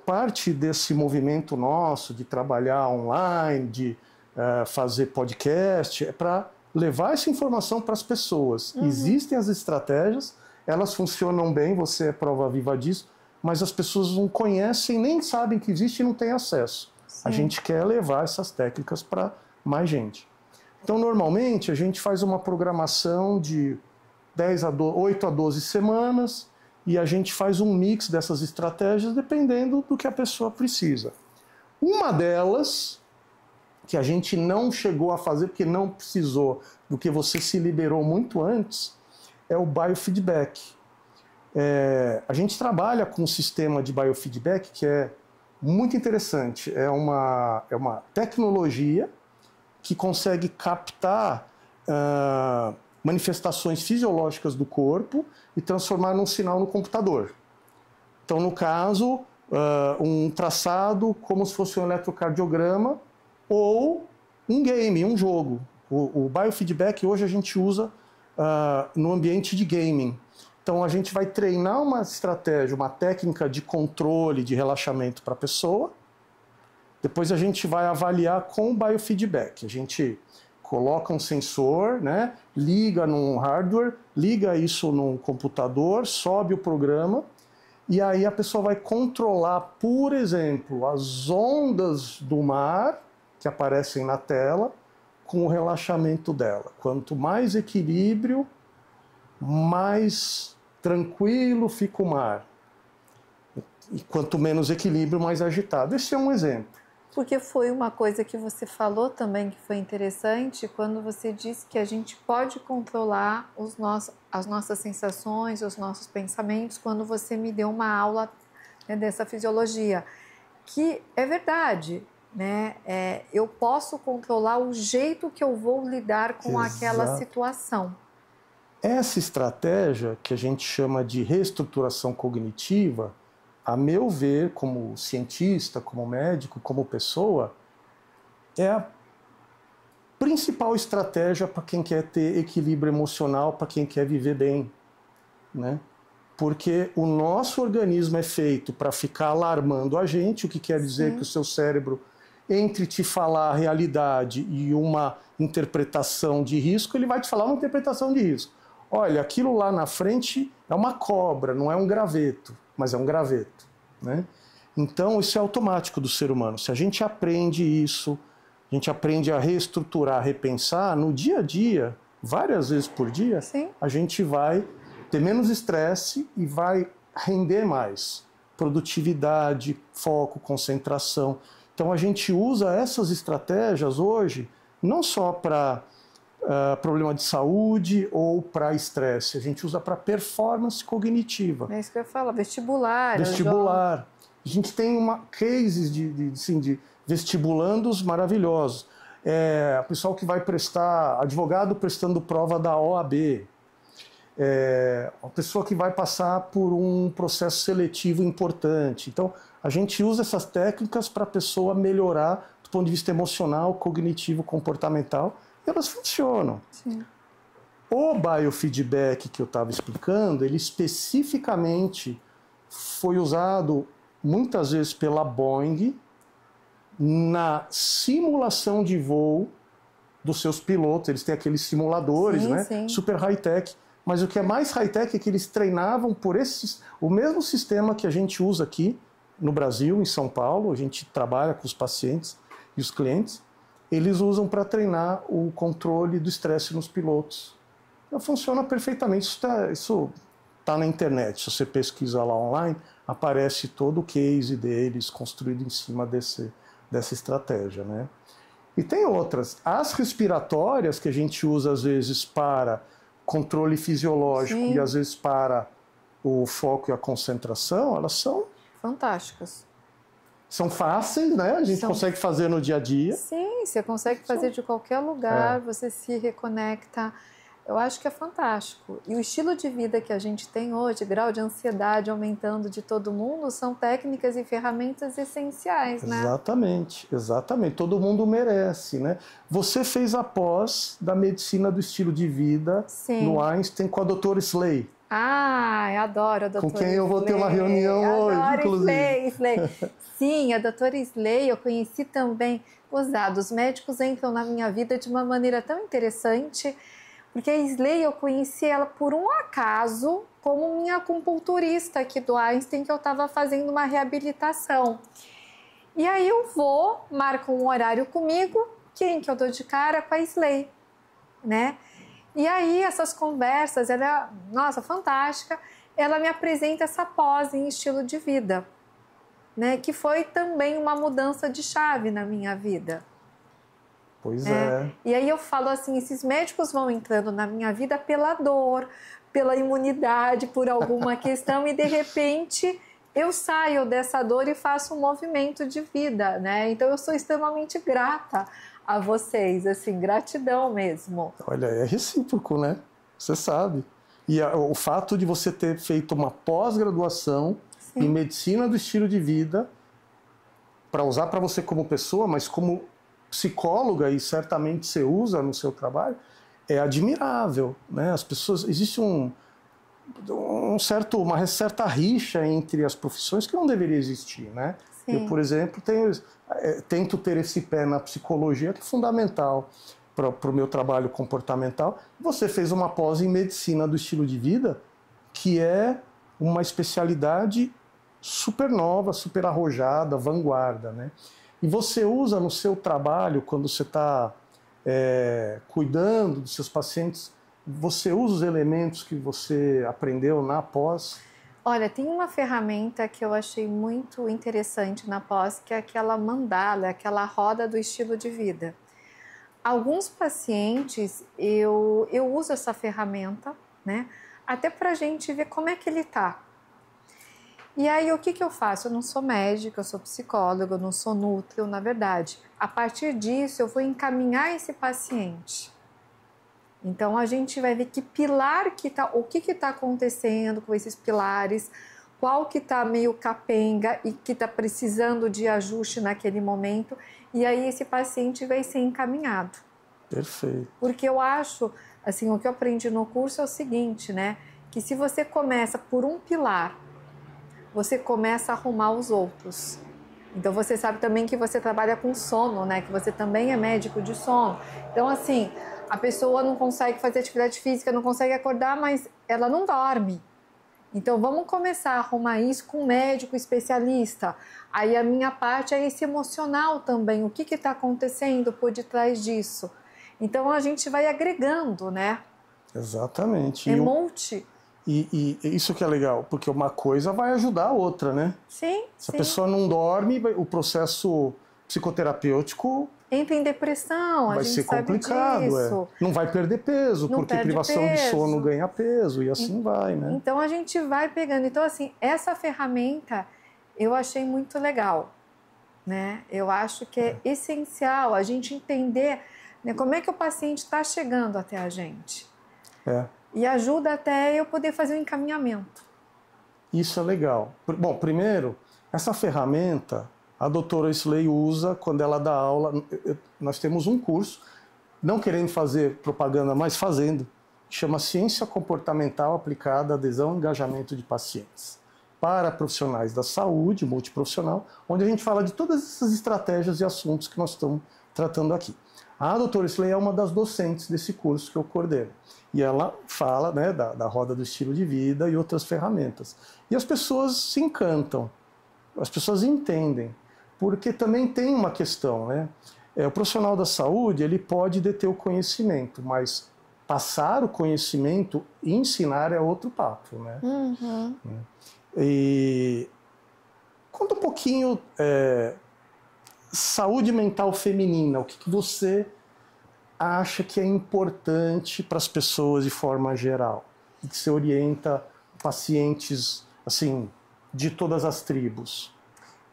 parte desse movimento nosso de trabalhar online, de fazer podcast, é para levar essa informação para as pessoas. Uhum. Existem as estratégias, elas funcionam bem, você é prova viva disso, mas as pessoas não conhecem, nem sabem que existe e não têm acesso. Sim. A gente quer levar essas técnicas para mais gente. Então, normalmente, a gente faz uma programação de 8 a 12 semanas, e a gente faz um mix dessas estratégias dependendo do que a pessoa precisa. Uma delas, que a gente não chegou a fazer porque não precisou, do que você se liberou muito antes, é o biofeedback. A gente trabalha com um sistema de biofeedback que é muito interessante. É uma tecnologia que consegue captar manifestações fisiológicas do corpo e transformar num sinal no computador. Então, no caso, um traçado como se fosse um eletrocardiograma ou um game, um jogo. O biofeedback hoje a gente usa no ambiente de gaming. Então, a gente vai treinar uma estratégia, uma técnica de controle, de relaxamento para a pessoa. Depois a gente vai avaliar com o biofeedback. A gente coloca um sensor, né, liga num hardware, liga isso num computador, sobe o programa, e aí a pessoa vai controlar, por exemplo, as ondas do mar que aparecem na tela com o relaxamento dela. Quanto mais equilíbrio, mais tranquilo fica o mar. E quanto menos equilíbrio, mais agitado. Esse é um exemplo. Porque foi uma coisa que você falou também que foi interessante, quando você disse que a gente pode controlar as nossas sensações, os nossos pensamentos, quando você me deu uma aula, né, dessa fisiologia. Que é verdade, né? Eu posso controlar o jeito que eu vou lidar com aquela situação. Essa estratégia, que a gente chama de reestruturação cognitiva, a meu ver, como cientista, como médico, como pessoa, é a principal estratégia para quem quer ter equilíbrio emocional, para quem quer viver bem, né? Porque o nosso organismo é feito para ficar alarmando a gente, o que quer dizer que o seu cérebro, entre te falar a realidade e uma interpretação de risco, ele vai te falar uma interpretação de risco. Olha, aquilo lá na frente é uma cobra, não é um graveto, mas é um graveto, né? Então, isso é automático do ser humano. Se a gente aprende isso, a gente aprende a reestruturar, a repensar, no dia a dia, várias vezes por dia, a gente vai ter menos estresse e vai render mais. Produtividade, foco, concentração. Então, a gente usa essas estratégias hoje, não só para problema de saúde ou para estresse. A gente usa para performance cognitiva. É isso que eu ia falar, vestibular. Vestibular. A gente tem cases de vestibulandos maravilhosos. O pessoal que vai prestar, advogado prestando prova da OAB. A pessoa que vai passar por um processo seletivo importante. Então, a gente usa essas técnicas para a pessoa melhorar do ponto de vista emocional, cognitivo, comportamental, e elas funcionam. Sim. O biofeedback que eu estava explicando, ele especificamente foi usado muitas vezes pela Boeing na simulação de voo dos seus pilotos. Eles têm aqueles simuladores, né? Super high-tech. Mas o que é mais high-tech é que eles treinavam por o mesmo sistema que a gente usa aqui no Brasil, em São Paulo. A gente trabalha com os pacientes e os clientes. Eles usam para treinar o controle do estresse nos pilotos. Então, funciona perfeitamente. Isso tá na internet. Se você pesquisa lá online, aparece todo o case deles construído em cima dessa estratégia, né? E tem outras. As respiratórias, que a gente usa às vezes para controle fisiológico e às vezes para o foco e a concentração, elas são fantásticas. São fáceis, né? A gente consegue fazer no dia a dia. Sim, você consegue fazer de qualquer lugar, você se reconecta. Eu acho que é fantástico. E o estilo de vida que a gente tem hoje, grau de ansiedade aumentando de todo mundo, são técnicas e ferramentas essenciais, né? Exatamente, exatamente. Todo mundo merece, né? Você fez a pós da medicina do estilo de vida no Einstein com a doutora Slay. Ah, eu adoro a doutora Com quem eu vou ter uma reunião hoje, inclusive. Slay. Sim, a doutora Slay eu conheci também. Os médicos entram na minha vida de uma maneira tão interessante, porque a Slay eu conheci ela por um acaso como minha acupunturista aqui do Einstein, que eu estava fazendo uma reabilitação. E aí eu vou, marco um horário comigo, quem que eu dou de cara? Com a Slay, né? E aí essas conversas, ela é, nossa, fantástica, ela me apresenta essa pós em estilo de vida, né? Que foi também uma mudança de chave na minha vida. Pois é. E aí eu falo assim, esses médicos vão entrando na minha vida pela dor, pela imunidade, por alguma questão, e de repente eu saio dessa dor e faço um movimento de vida, né? Então eu sou extremamente grata a vocês, assim, gratidão mesmo. Olha, é recíproco, né? Você sabe. E o fato de você ter feito uma pós-graduação em medicina do estilo de vida, para usar para você como pessoa, mas como psicóloga, e certamente você usa no seu trabalho, é admirável, né? As pessoas, existe uma certa rixa entre as profissões que não deveria existir, né? Eu, por exemplo, tento ter esse pé na psicologia, que é fundamental para o meu trabalho comportamental. Você fez uma pós em medicina do estilo de vida, que é uma especialidade super nova, super arrojada, vanguarda, né? E você usa no seu trabalho, quando você está cuidando dos seus pacientes, você usa os elementos que você aprendeu na pós? Olha, tem uma ferramenta que eu achei muito interessante na pós, que é aquela mandala, aquela roda do estilo de vida. Alguns pacientes, eu uso essa ferramenta, né? Até para a gente ver como é que ele está. E aí, o que eu faço? Eu não sou médica, eu sou psicóloga, eu não sou nutri, na verdade. A partir disso, eu vou encaminhar esse paciente Então a gente vai ver que pilar que tá, o que está acontecendo com esses pilares, qual que está meio capenga e que está precisando de ajuste naquele momento, e aí esse paciente vai ser encaminhado. Perfeito. Porque eu acho, assim, o que eu aprendi no curso é o seguinte, né? Que se você começa por um pilar, você começa a arrumar os outros. Então você sabe também que você trabalha com sono, né? Que você também é médico de sono. Então, assim, a pessoa não consegue fazer atividade física, não consegue acordar, mas ela não dorme. Então vamos começar a arrumar isso com um médico especialista. Aí a minha parte é esse emocional também. O que está acontecendo por detrás disso? Então a gente vai agregando, né? Exatamente. E isso que é legal, porque uma coisa vai ajudar a outra, né? Sim. Se a pessoa não dorme, o processo psicoterapêutico entra em depressão, vai ser complicado. Não vai perder peso, porque privação de sono ganha peso e assim vai, né? Então a gente vai pegando. Então, assim, essa ferramenta eu achei muito legal, né? Eu acho que é essencial a gente entender, né, como é que o paciente está chegando até a gente. E ajuda até eu poder fazer um encaminhamento. Isso é legal. Bom, primeiro, essa ferramenta a doutora Isley usa quando ela dá aula. Nós temos um curso, não querendo fazer propaganda, mas fazendo, que chama Ciência Comportamental Aplicada à Adesão e Engajamento de Pacientes, para profissionais da saúde, multiprofissional, onde a gente fala de todas essas estratégias e assuntos que nós estamos tratando aqui. A doutora Isley é uma das docentes desse curso que eu coordeno. E ela fala, né, da roda do estilo de vida e outras ferramentas. E as pessoas se encantam, as pessoas entendem, porque também tem uma questão, né? O profissional da saúde, ele pode deter o conhecimento, mas passar o conhecimento e ensinar é outro papo, né? Uhum. E conta um pouquinho saúde mental feminina, o que você acha que é importante para as pessoas de forma geral? E que você orienta pacientes, assim, de todas as tribos?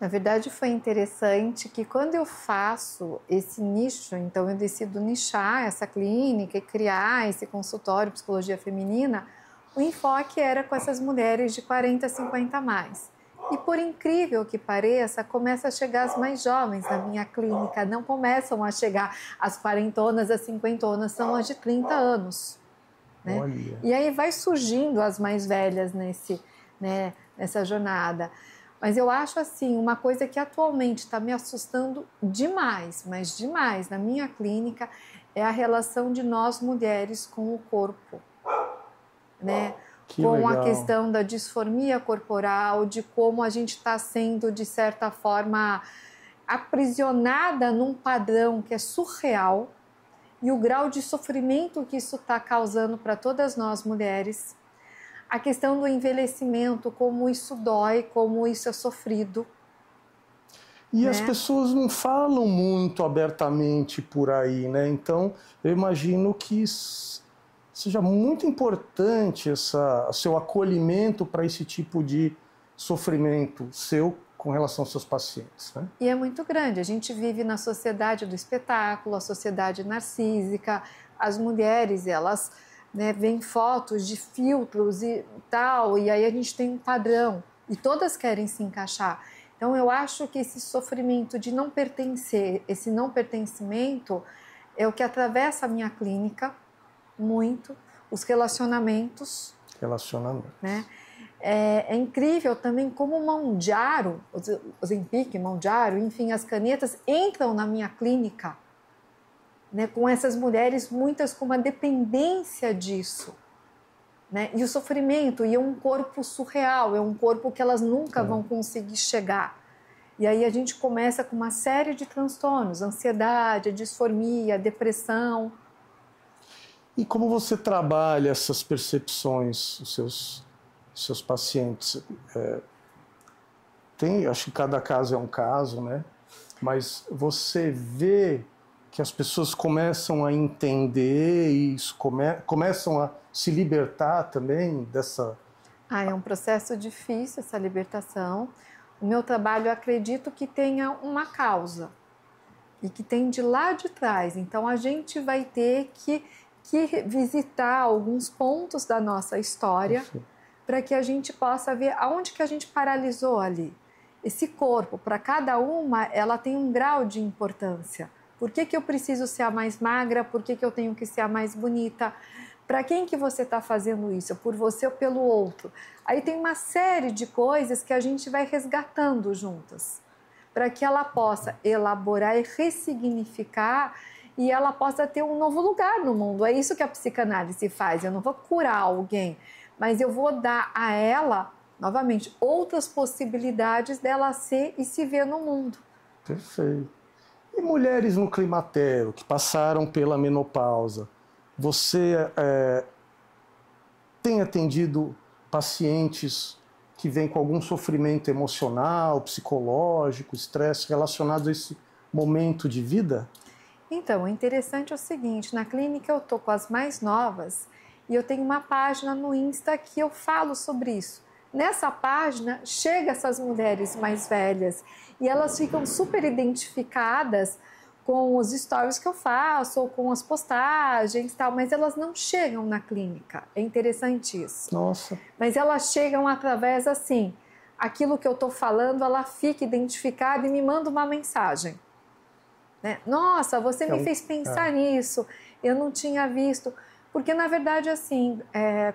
Na verdade, foi interessante que quando eu faço esse nicho, então eu decido nichar essa clínica e criar esse consultório de psicologia feminina, o enfoque era com essas mulheres de 40, 50 a mais. E por incrível que pareça, começa a chegar as mais jovens na minha clínica, não começam a chegar as 40onas, as 50onas, são as de 30 anos. Né? Olha. E aí vai surgindo as mais velhas nessa jornada. Mas eu acho assim, uma coisa que atualmente está me assustando demais, mas demais na minha clínica, é a relação de nós mulheres com o corpo, né? Com legal. A questão da disformia corporal, de como a gente está sendo, de certa forma, aprisionada num padrão que é surreal, e o grau de sofrimento que isso está causando para todas nós mulheres. A questão do envelhecimento, como isso dói, como isso é sofrido. E as pessoas não falam muito abertamente por aí, né? Então, eu imagino que seja muito importante seu acolhimento para esse tipo de sofrimento seu com relação aos seus pacientes, né? E é muito grande. A gente vive na sociedade do espetáculo, a sociedade narcísica. As mulheres, elas... vem fotos de filtros e tal, e aí a gente tem um padrão, e todas querem se encaixar. Então eu acho que esse sofrimento de não pertencer, esse não pertencimento, é o que atravessa a minha clínica muito, os relacionamentos. Né? É incrível também como o Mounjaro, o Ozempic, Mounjaro, enfim, as canetas entram na minha clínica, né, com essas mulheres, muitas com uma dependência disso, né, e o sofrimento, e é um corpo surreal, é um corpo que elas nunca vão conseguir chegar. E aí a gente começa com uma série de transtornos, ansiedade, disformia, depressão. E como você trabalha essas percepções, os seus pacientes? Acho que cada caso é um caso, né? Mas você vê que as pessoas começam a entender e começam a se libertar também dessa... É um processo difícil essa libertação. O meu trabalho, eu acredito que tenha uma causa e que tem de lá de trás. Então, a gente vai ter que que visitar alguns pontos da nossa história para que a gente possa ver aonde que a gente paralisou ali. Esse corpo, para cada uma, ela tem um grau de importância. Por que eu preciso ser a mais magra? Por que eu tenho que ser a mais bonita? Para quem que você está fazendo isso? Por você ou pelo outro? Aí tem uma série de coisas que a gente vai resgatando juntas, para que ela possa elaborar e ressignificar e ela possa ter um novo lugar no mundo. É isso que a psicanálise faz. Eu não vou curar alguém, mas eu vou dar a ela, novamente, outras possibilidades dela ser e se ver no mundo. Perfeito. E mulheres no climatério, que passaram pela menopausa, você tem atendido pacientes que vêm com algum sofrimento emocional, psicológico, estresse relacionado a esse momento de vida? Então, o interessante é o seguinte, na clínica eu estou com as mais novas e eu tenho uma página no Insta que eu falo sobre isso. Nessa página chega essas mulheres mais velhas e elas ficam super identificadas com os stories que eu faço ou com as postagens e tal, mas elas não chegam na clínica. É interessante isso. Nossa. Mas elas chegam através assim, aquilo que eu estou falando, ela fica identificada e me manda uma mensagem. Né? Nossa, você me fez pensar nisso, eu não tinha visto. Porque, na verdade, assim,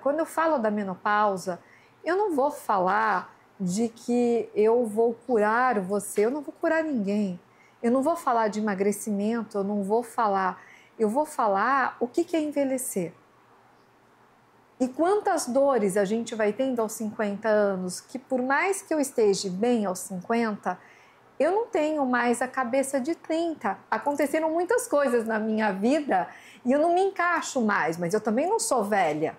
quando eu falo da menopausa, eu não vou falar de que eu vou curar você, eu não vou curar ninguém. Eu não vou falar de emagrecimento, eu não vou falar. Eu vou falar o que é envelhecer. E quantas dores a gente vai tendo aos 50 anos, que por mais que eu esteja bem aos 50, eu não tenho mais a cabeça de 30. Aconteceram muitas coisas na minha vida e eu não me encaixo mais, mas eu também não sou velha.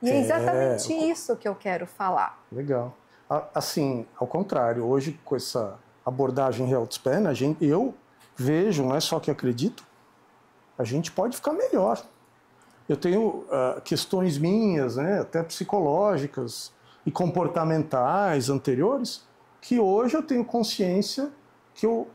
E é exatamente isso que eu quero falar. Legal. Assim, ao contrário, hoje com essa abordagem Healthspan, eu vejo, não é só que acredito, a gente pode ficar melhor. Eu tenho questões minhas, né, até psicológicas e comportamentais anteriores, que hoje eu tenho consciência que eu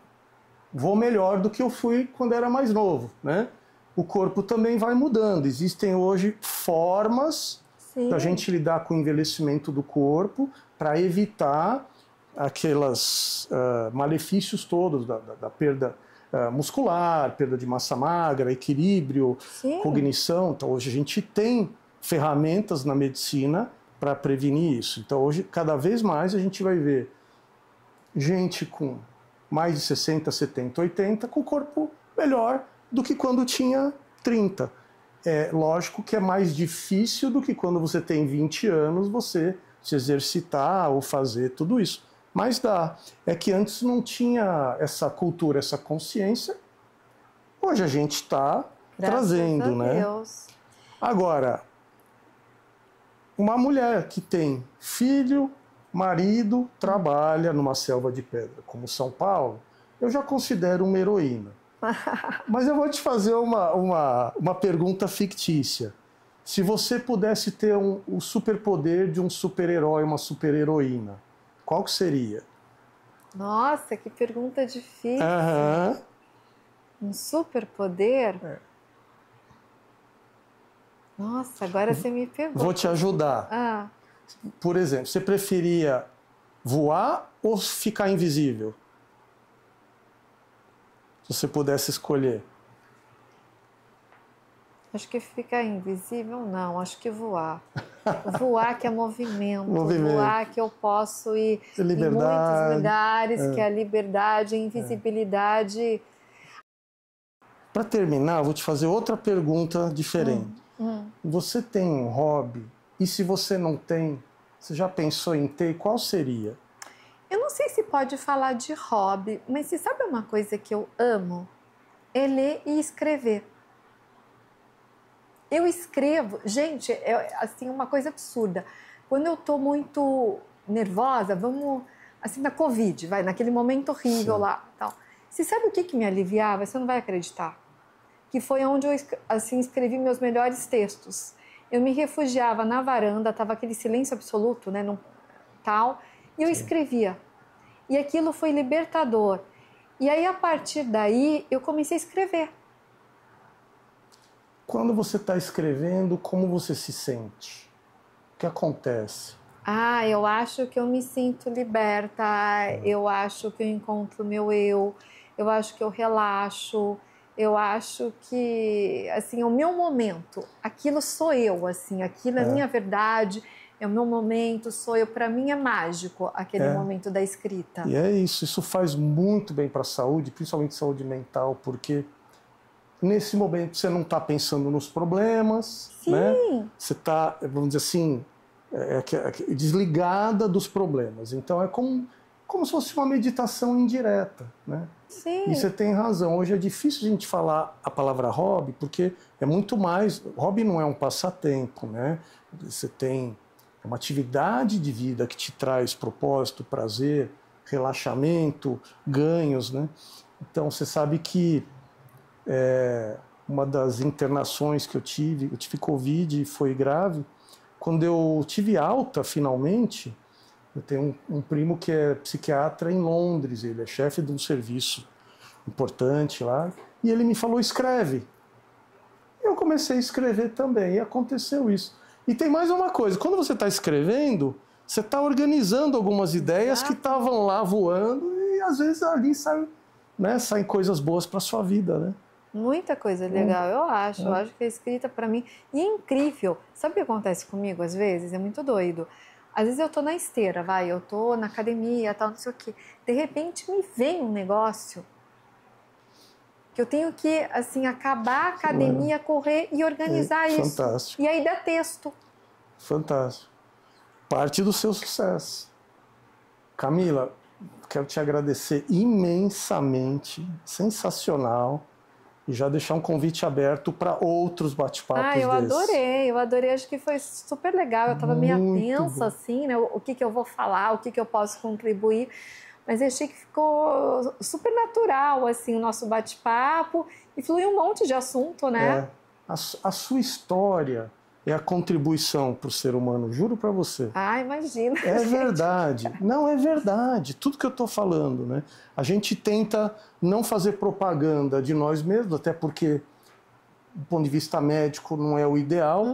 vou melhor do que eu fui quando era mais novo, né? O corpo também vai mudando. Existem hoje formas da gente lidar com o envelhecimento do corpo para evitar aqueles malefícios todos da perda muscular, perda de massa magra, equilíbrio, cognição. Então hoje a gente tem ferramentas na medicina para prevenir isso. Então hoje, cada vez mais, a gente vai ver gente com mais de 60, 70, 80 com o corpo melhor do que quando tinha 30. É lógico que é mais difícil do que quando você tem 20 anos você se exercitar ou fazer tudo isso. Mas dá. É que antes não tinha essa cultura, essa consciência. Hoje a gente está trazendo, né? Deus. Agora, uma mulher que tem filho, marido, trabalha numa selva de pedra, como São Paulo, eu já considero uma heroína. Mas eu vou te fazer uma pergunta fictícia. Se você pudesse ter o superpoder de um super-herói, uma super-heroína, qual que seria? Nossa, que pergunta difícil. Um superpoder? Nossa, agora você me pegou. Vou te ajudar. Por exemplo, você preferia voar ou ficar invisível? Se você pudesse escolher. Acho que ficar invisível, não. Acho que voar. Voar que é movimento. Voar que eu posso ir em muitos lugares, que é a liberdade, a invisibilidade. Para terminar, eu vou te fazer outra pergunta diferente. Você tem um hobby? E se você não tem, você já pensou em ter? Qual seria? Eu não sei se pode falar de hobby, mas você sabe uma coisa que eu amo? É ler e escrever. Eu escrevo, gente, é assim uma coisa absurda. Quando eu tô muito nervosa, vamos assim na Covid, naquele momento horrível lá, tal. Você sabe o que me aliviava? Você não vai acreditar. Que foi onde eu assim escrevi meus melhores textos. Eu me refugiava na varanda, tava aquele silêncio absoluto, né, tal, e eu escrevia. E aquilo foi libertador. E aí a partir daí eu comecei a escrever. Quando você está escrevendo, como você se sente? O que acontece? Eu acho que eu me sinto liberta, eu acho que eu encontro o meu eu acho que eu relaxo, eu acho que, assim, é o meu momento, aquilo sou eu, assim, aquilo é a minha verdade, é o meu momento, sou eu, para mim é mágico aquele momento da escrita. E é isso faz muito bem para a saúde, principalmente saúde mental, porque nesse momento você não está pensando nos problemas, Sim. Né? Você está, vamos dizer assim, desligada dos problemas. Então é como se fosse uma meditação indireta, né? Sim. E você tem razão. Hoje é difícil a gente falar a palavra hobby, porque é muito mais. Hobby não é um passatempo, né? Você tem uma atividade de vida que te traz propósito, prazer, relaxamento, ganhos, né? Então você sabe que uma das internações que eu tive Covid e foi grave. Quando eu tive alta, finalmente, eu tenho um primo que é psiquiatra em Londres, ele é chefe de um serviço importante lá, e ele me falou, escreve. Eu comecei a escrever também, e aconteceu isso. E tem mais uma coisa, quando você está escrevendo, você está organizando algumas ideias que estavam lá voando, e às vezes ali saem coisas boas para a sua vida, né? Muita coisa legal, eu acho que a escrita para mim, e é incrível, sabe o que acontece comigo às vezes? É muito doido. Às vezes eu tô na esteira, eu tô na academia, tal, não sei o quê. De repente me vem um negócio que eu tenho que, assim, acabar a academia, correr e organizar isso. Fantástico. E aí dá texto. Fantástico. Parte do seu sucesso. Camila, quero te agradecer imensamente, sensacional, e já deixar um convite aberto para outros bate-papos eu adorei, acho que foi super legal, eu estava meio tensa, assim, né, o que eu vou falar, o que eu posso contribuir, mas eu achei que ficou super natural, assim, o nosso bate-papo, e fluiu um monte de assunto, né? A sua história é a contribuição para o ser humano, juro para você. Imagina. É verdade. Não, é verdade. Tudo que eu estou falando, né? A gente tenta não fazer propaganda de nós mesmos, até porque, do ponto de vista médico, não é o ideal.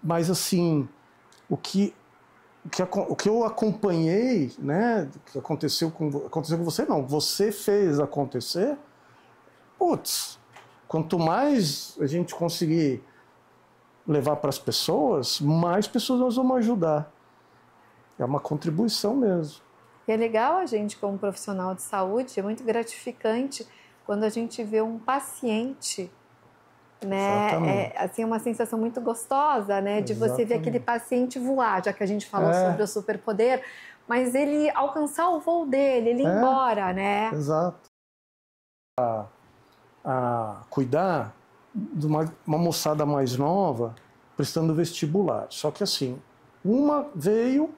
Mas, assim, o que eu acompanhei, né? Que aconteceu com você, não. Você fez acontecer. Putz, quanto mais a gente conseguir levar para as pessoas, mais pessoas nós vamos ajudar. É uma contribuição mesmo. E é legal a gente, como profissional de saúde, é muito gratificante quando a gente vê um paciente, né? É assim, uma sensação muito gostosa, né? De você ver aquele paciente voar, já que a gente falou sobre o superpoder, mas ele alcançar o voo dele, ele ir embora, né? Exato. A cuidar de uma moçada mais nova prestando vestibular. Só que assim, uma veio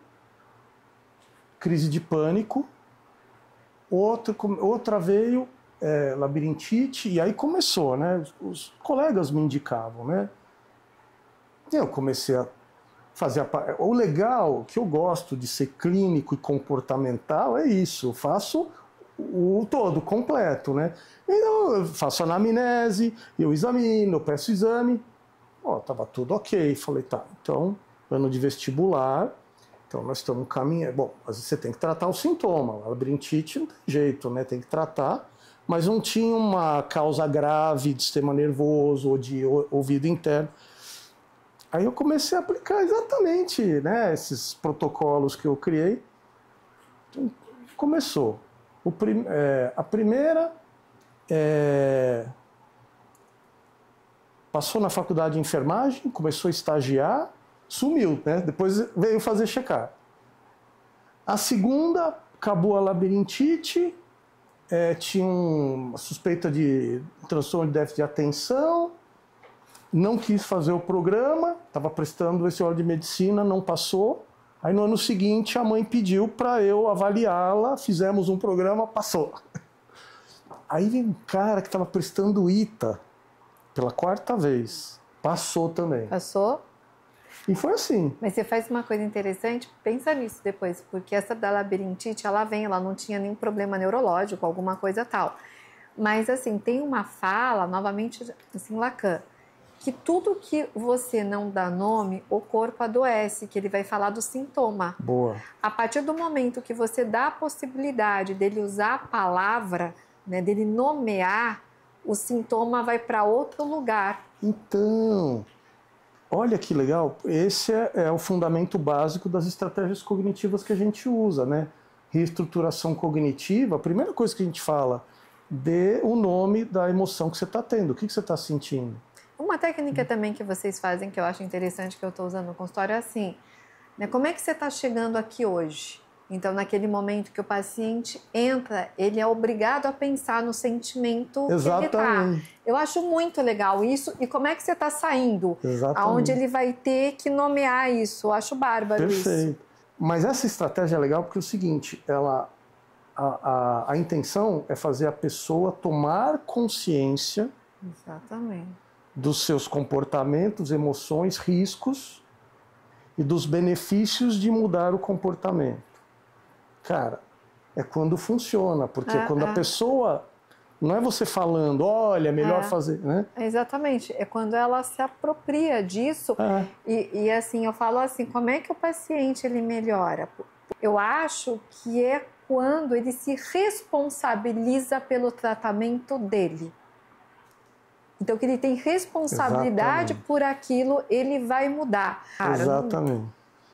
crise de pânico, outra veio labirintite, e aí começou, né? Os colegas me indicavam, né? E eu comecei a fazer o legal, que eu gosto de ser clínico e comportamental, é isso, eu faço o todo, completo, né? Eu faço anamnese, eu examino, eu peço exame, tava tudo ok, falei, tá, então, ano de vestibular, então nós estamos caminhando, bom, às vezes você tem que tratar o sintoma, a labirintite não tem jeito, né, tem que tratar, mas não tinha uma causa grave de sistema nervoso ou de ouvido interno. Aí eu comecei a aplicar exatamente, né, esses protocolos que eu criei. Então, começou. A primeira passou na faculdade de enfermagem, começou a estagiar, sumiu, né? Depois veio fazer check-up. A segunda, acabou a labirintite, tinha uma suspeita de transtorno de déficit de atenção, não quis fazer o programa, estava prestando esse hora de medicina, não passou. Aí no ano seguinte a mãe pediu para eu avaliá-la, fizemos um programa, passou. Aí vem um cara que estava prestando ITA pela 4ª vez, passou também. Passou? E foi assim. Mas você faz uma coisa interessante, pensa nisso depois, porque essa da labirintite, ela não tinha nenhum problema neurológico, alguma coisa tal. Mas assim, tem uma fala, novamente, assim, Lacan, que tudo que você não dá nome, o corpo adoece, que ele vai falar do sintoma. Boa. A partir do momento que você dá a possibilidade dele usar a palavra, né, dele nomear, o sintoma vai para outro lugar. Então, olha que legal, esse é o fundamento básico das estratégias cognitivas que a gente usa, né? Reestruturação cognitiva, a primeira coisa que a gente fala, dê o nome da emoção que você está tendo, o que você está sentindo. Uma técnica também que vocês fazem, que eu acho interessante, que eu estou usando no consultório, é assim, né? Como é que você está chegando aqui hoje? Então, naquele momento que o paciente entra, ele é obrigado a pensar no sentimento que ele está. Eu acho muito legal isso. E como é que você está saindo? Aonde ele vai ter que nomear isso. Eu acho bárbaro isso. Perfeito. Mas essa estratégia é legal porque é o seguinte, a intenção é fazer a pessoa tomar consciência dos seus comportamentos, emoções, riscos e dos benefícios de mudar o comportamento. Cara, é quando funciona, porque quando a pessoa... Não é você falando, olha, é melhor fazer, né? Exatamente, é quando ela se apropria disso. E assim, eu falo assim, como é que o paciente ele melhora? Eu acho que é quando ele se responsabiliza pelo tratamento dele. Então, que ele tem responsabilidade por aquilo, ele vai mudar. Cara, Exatamente.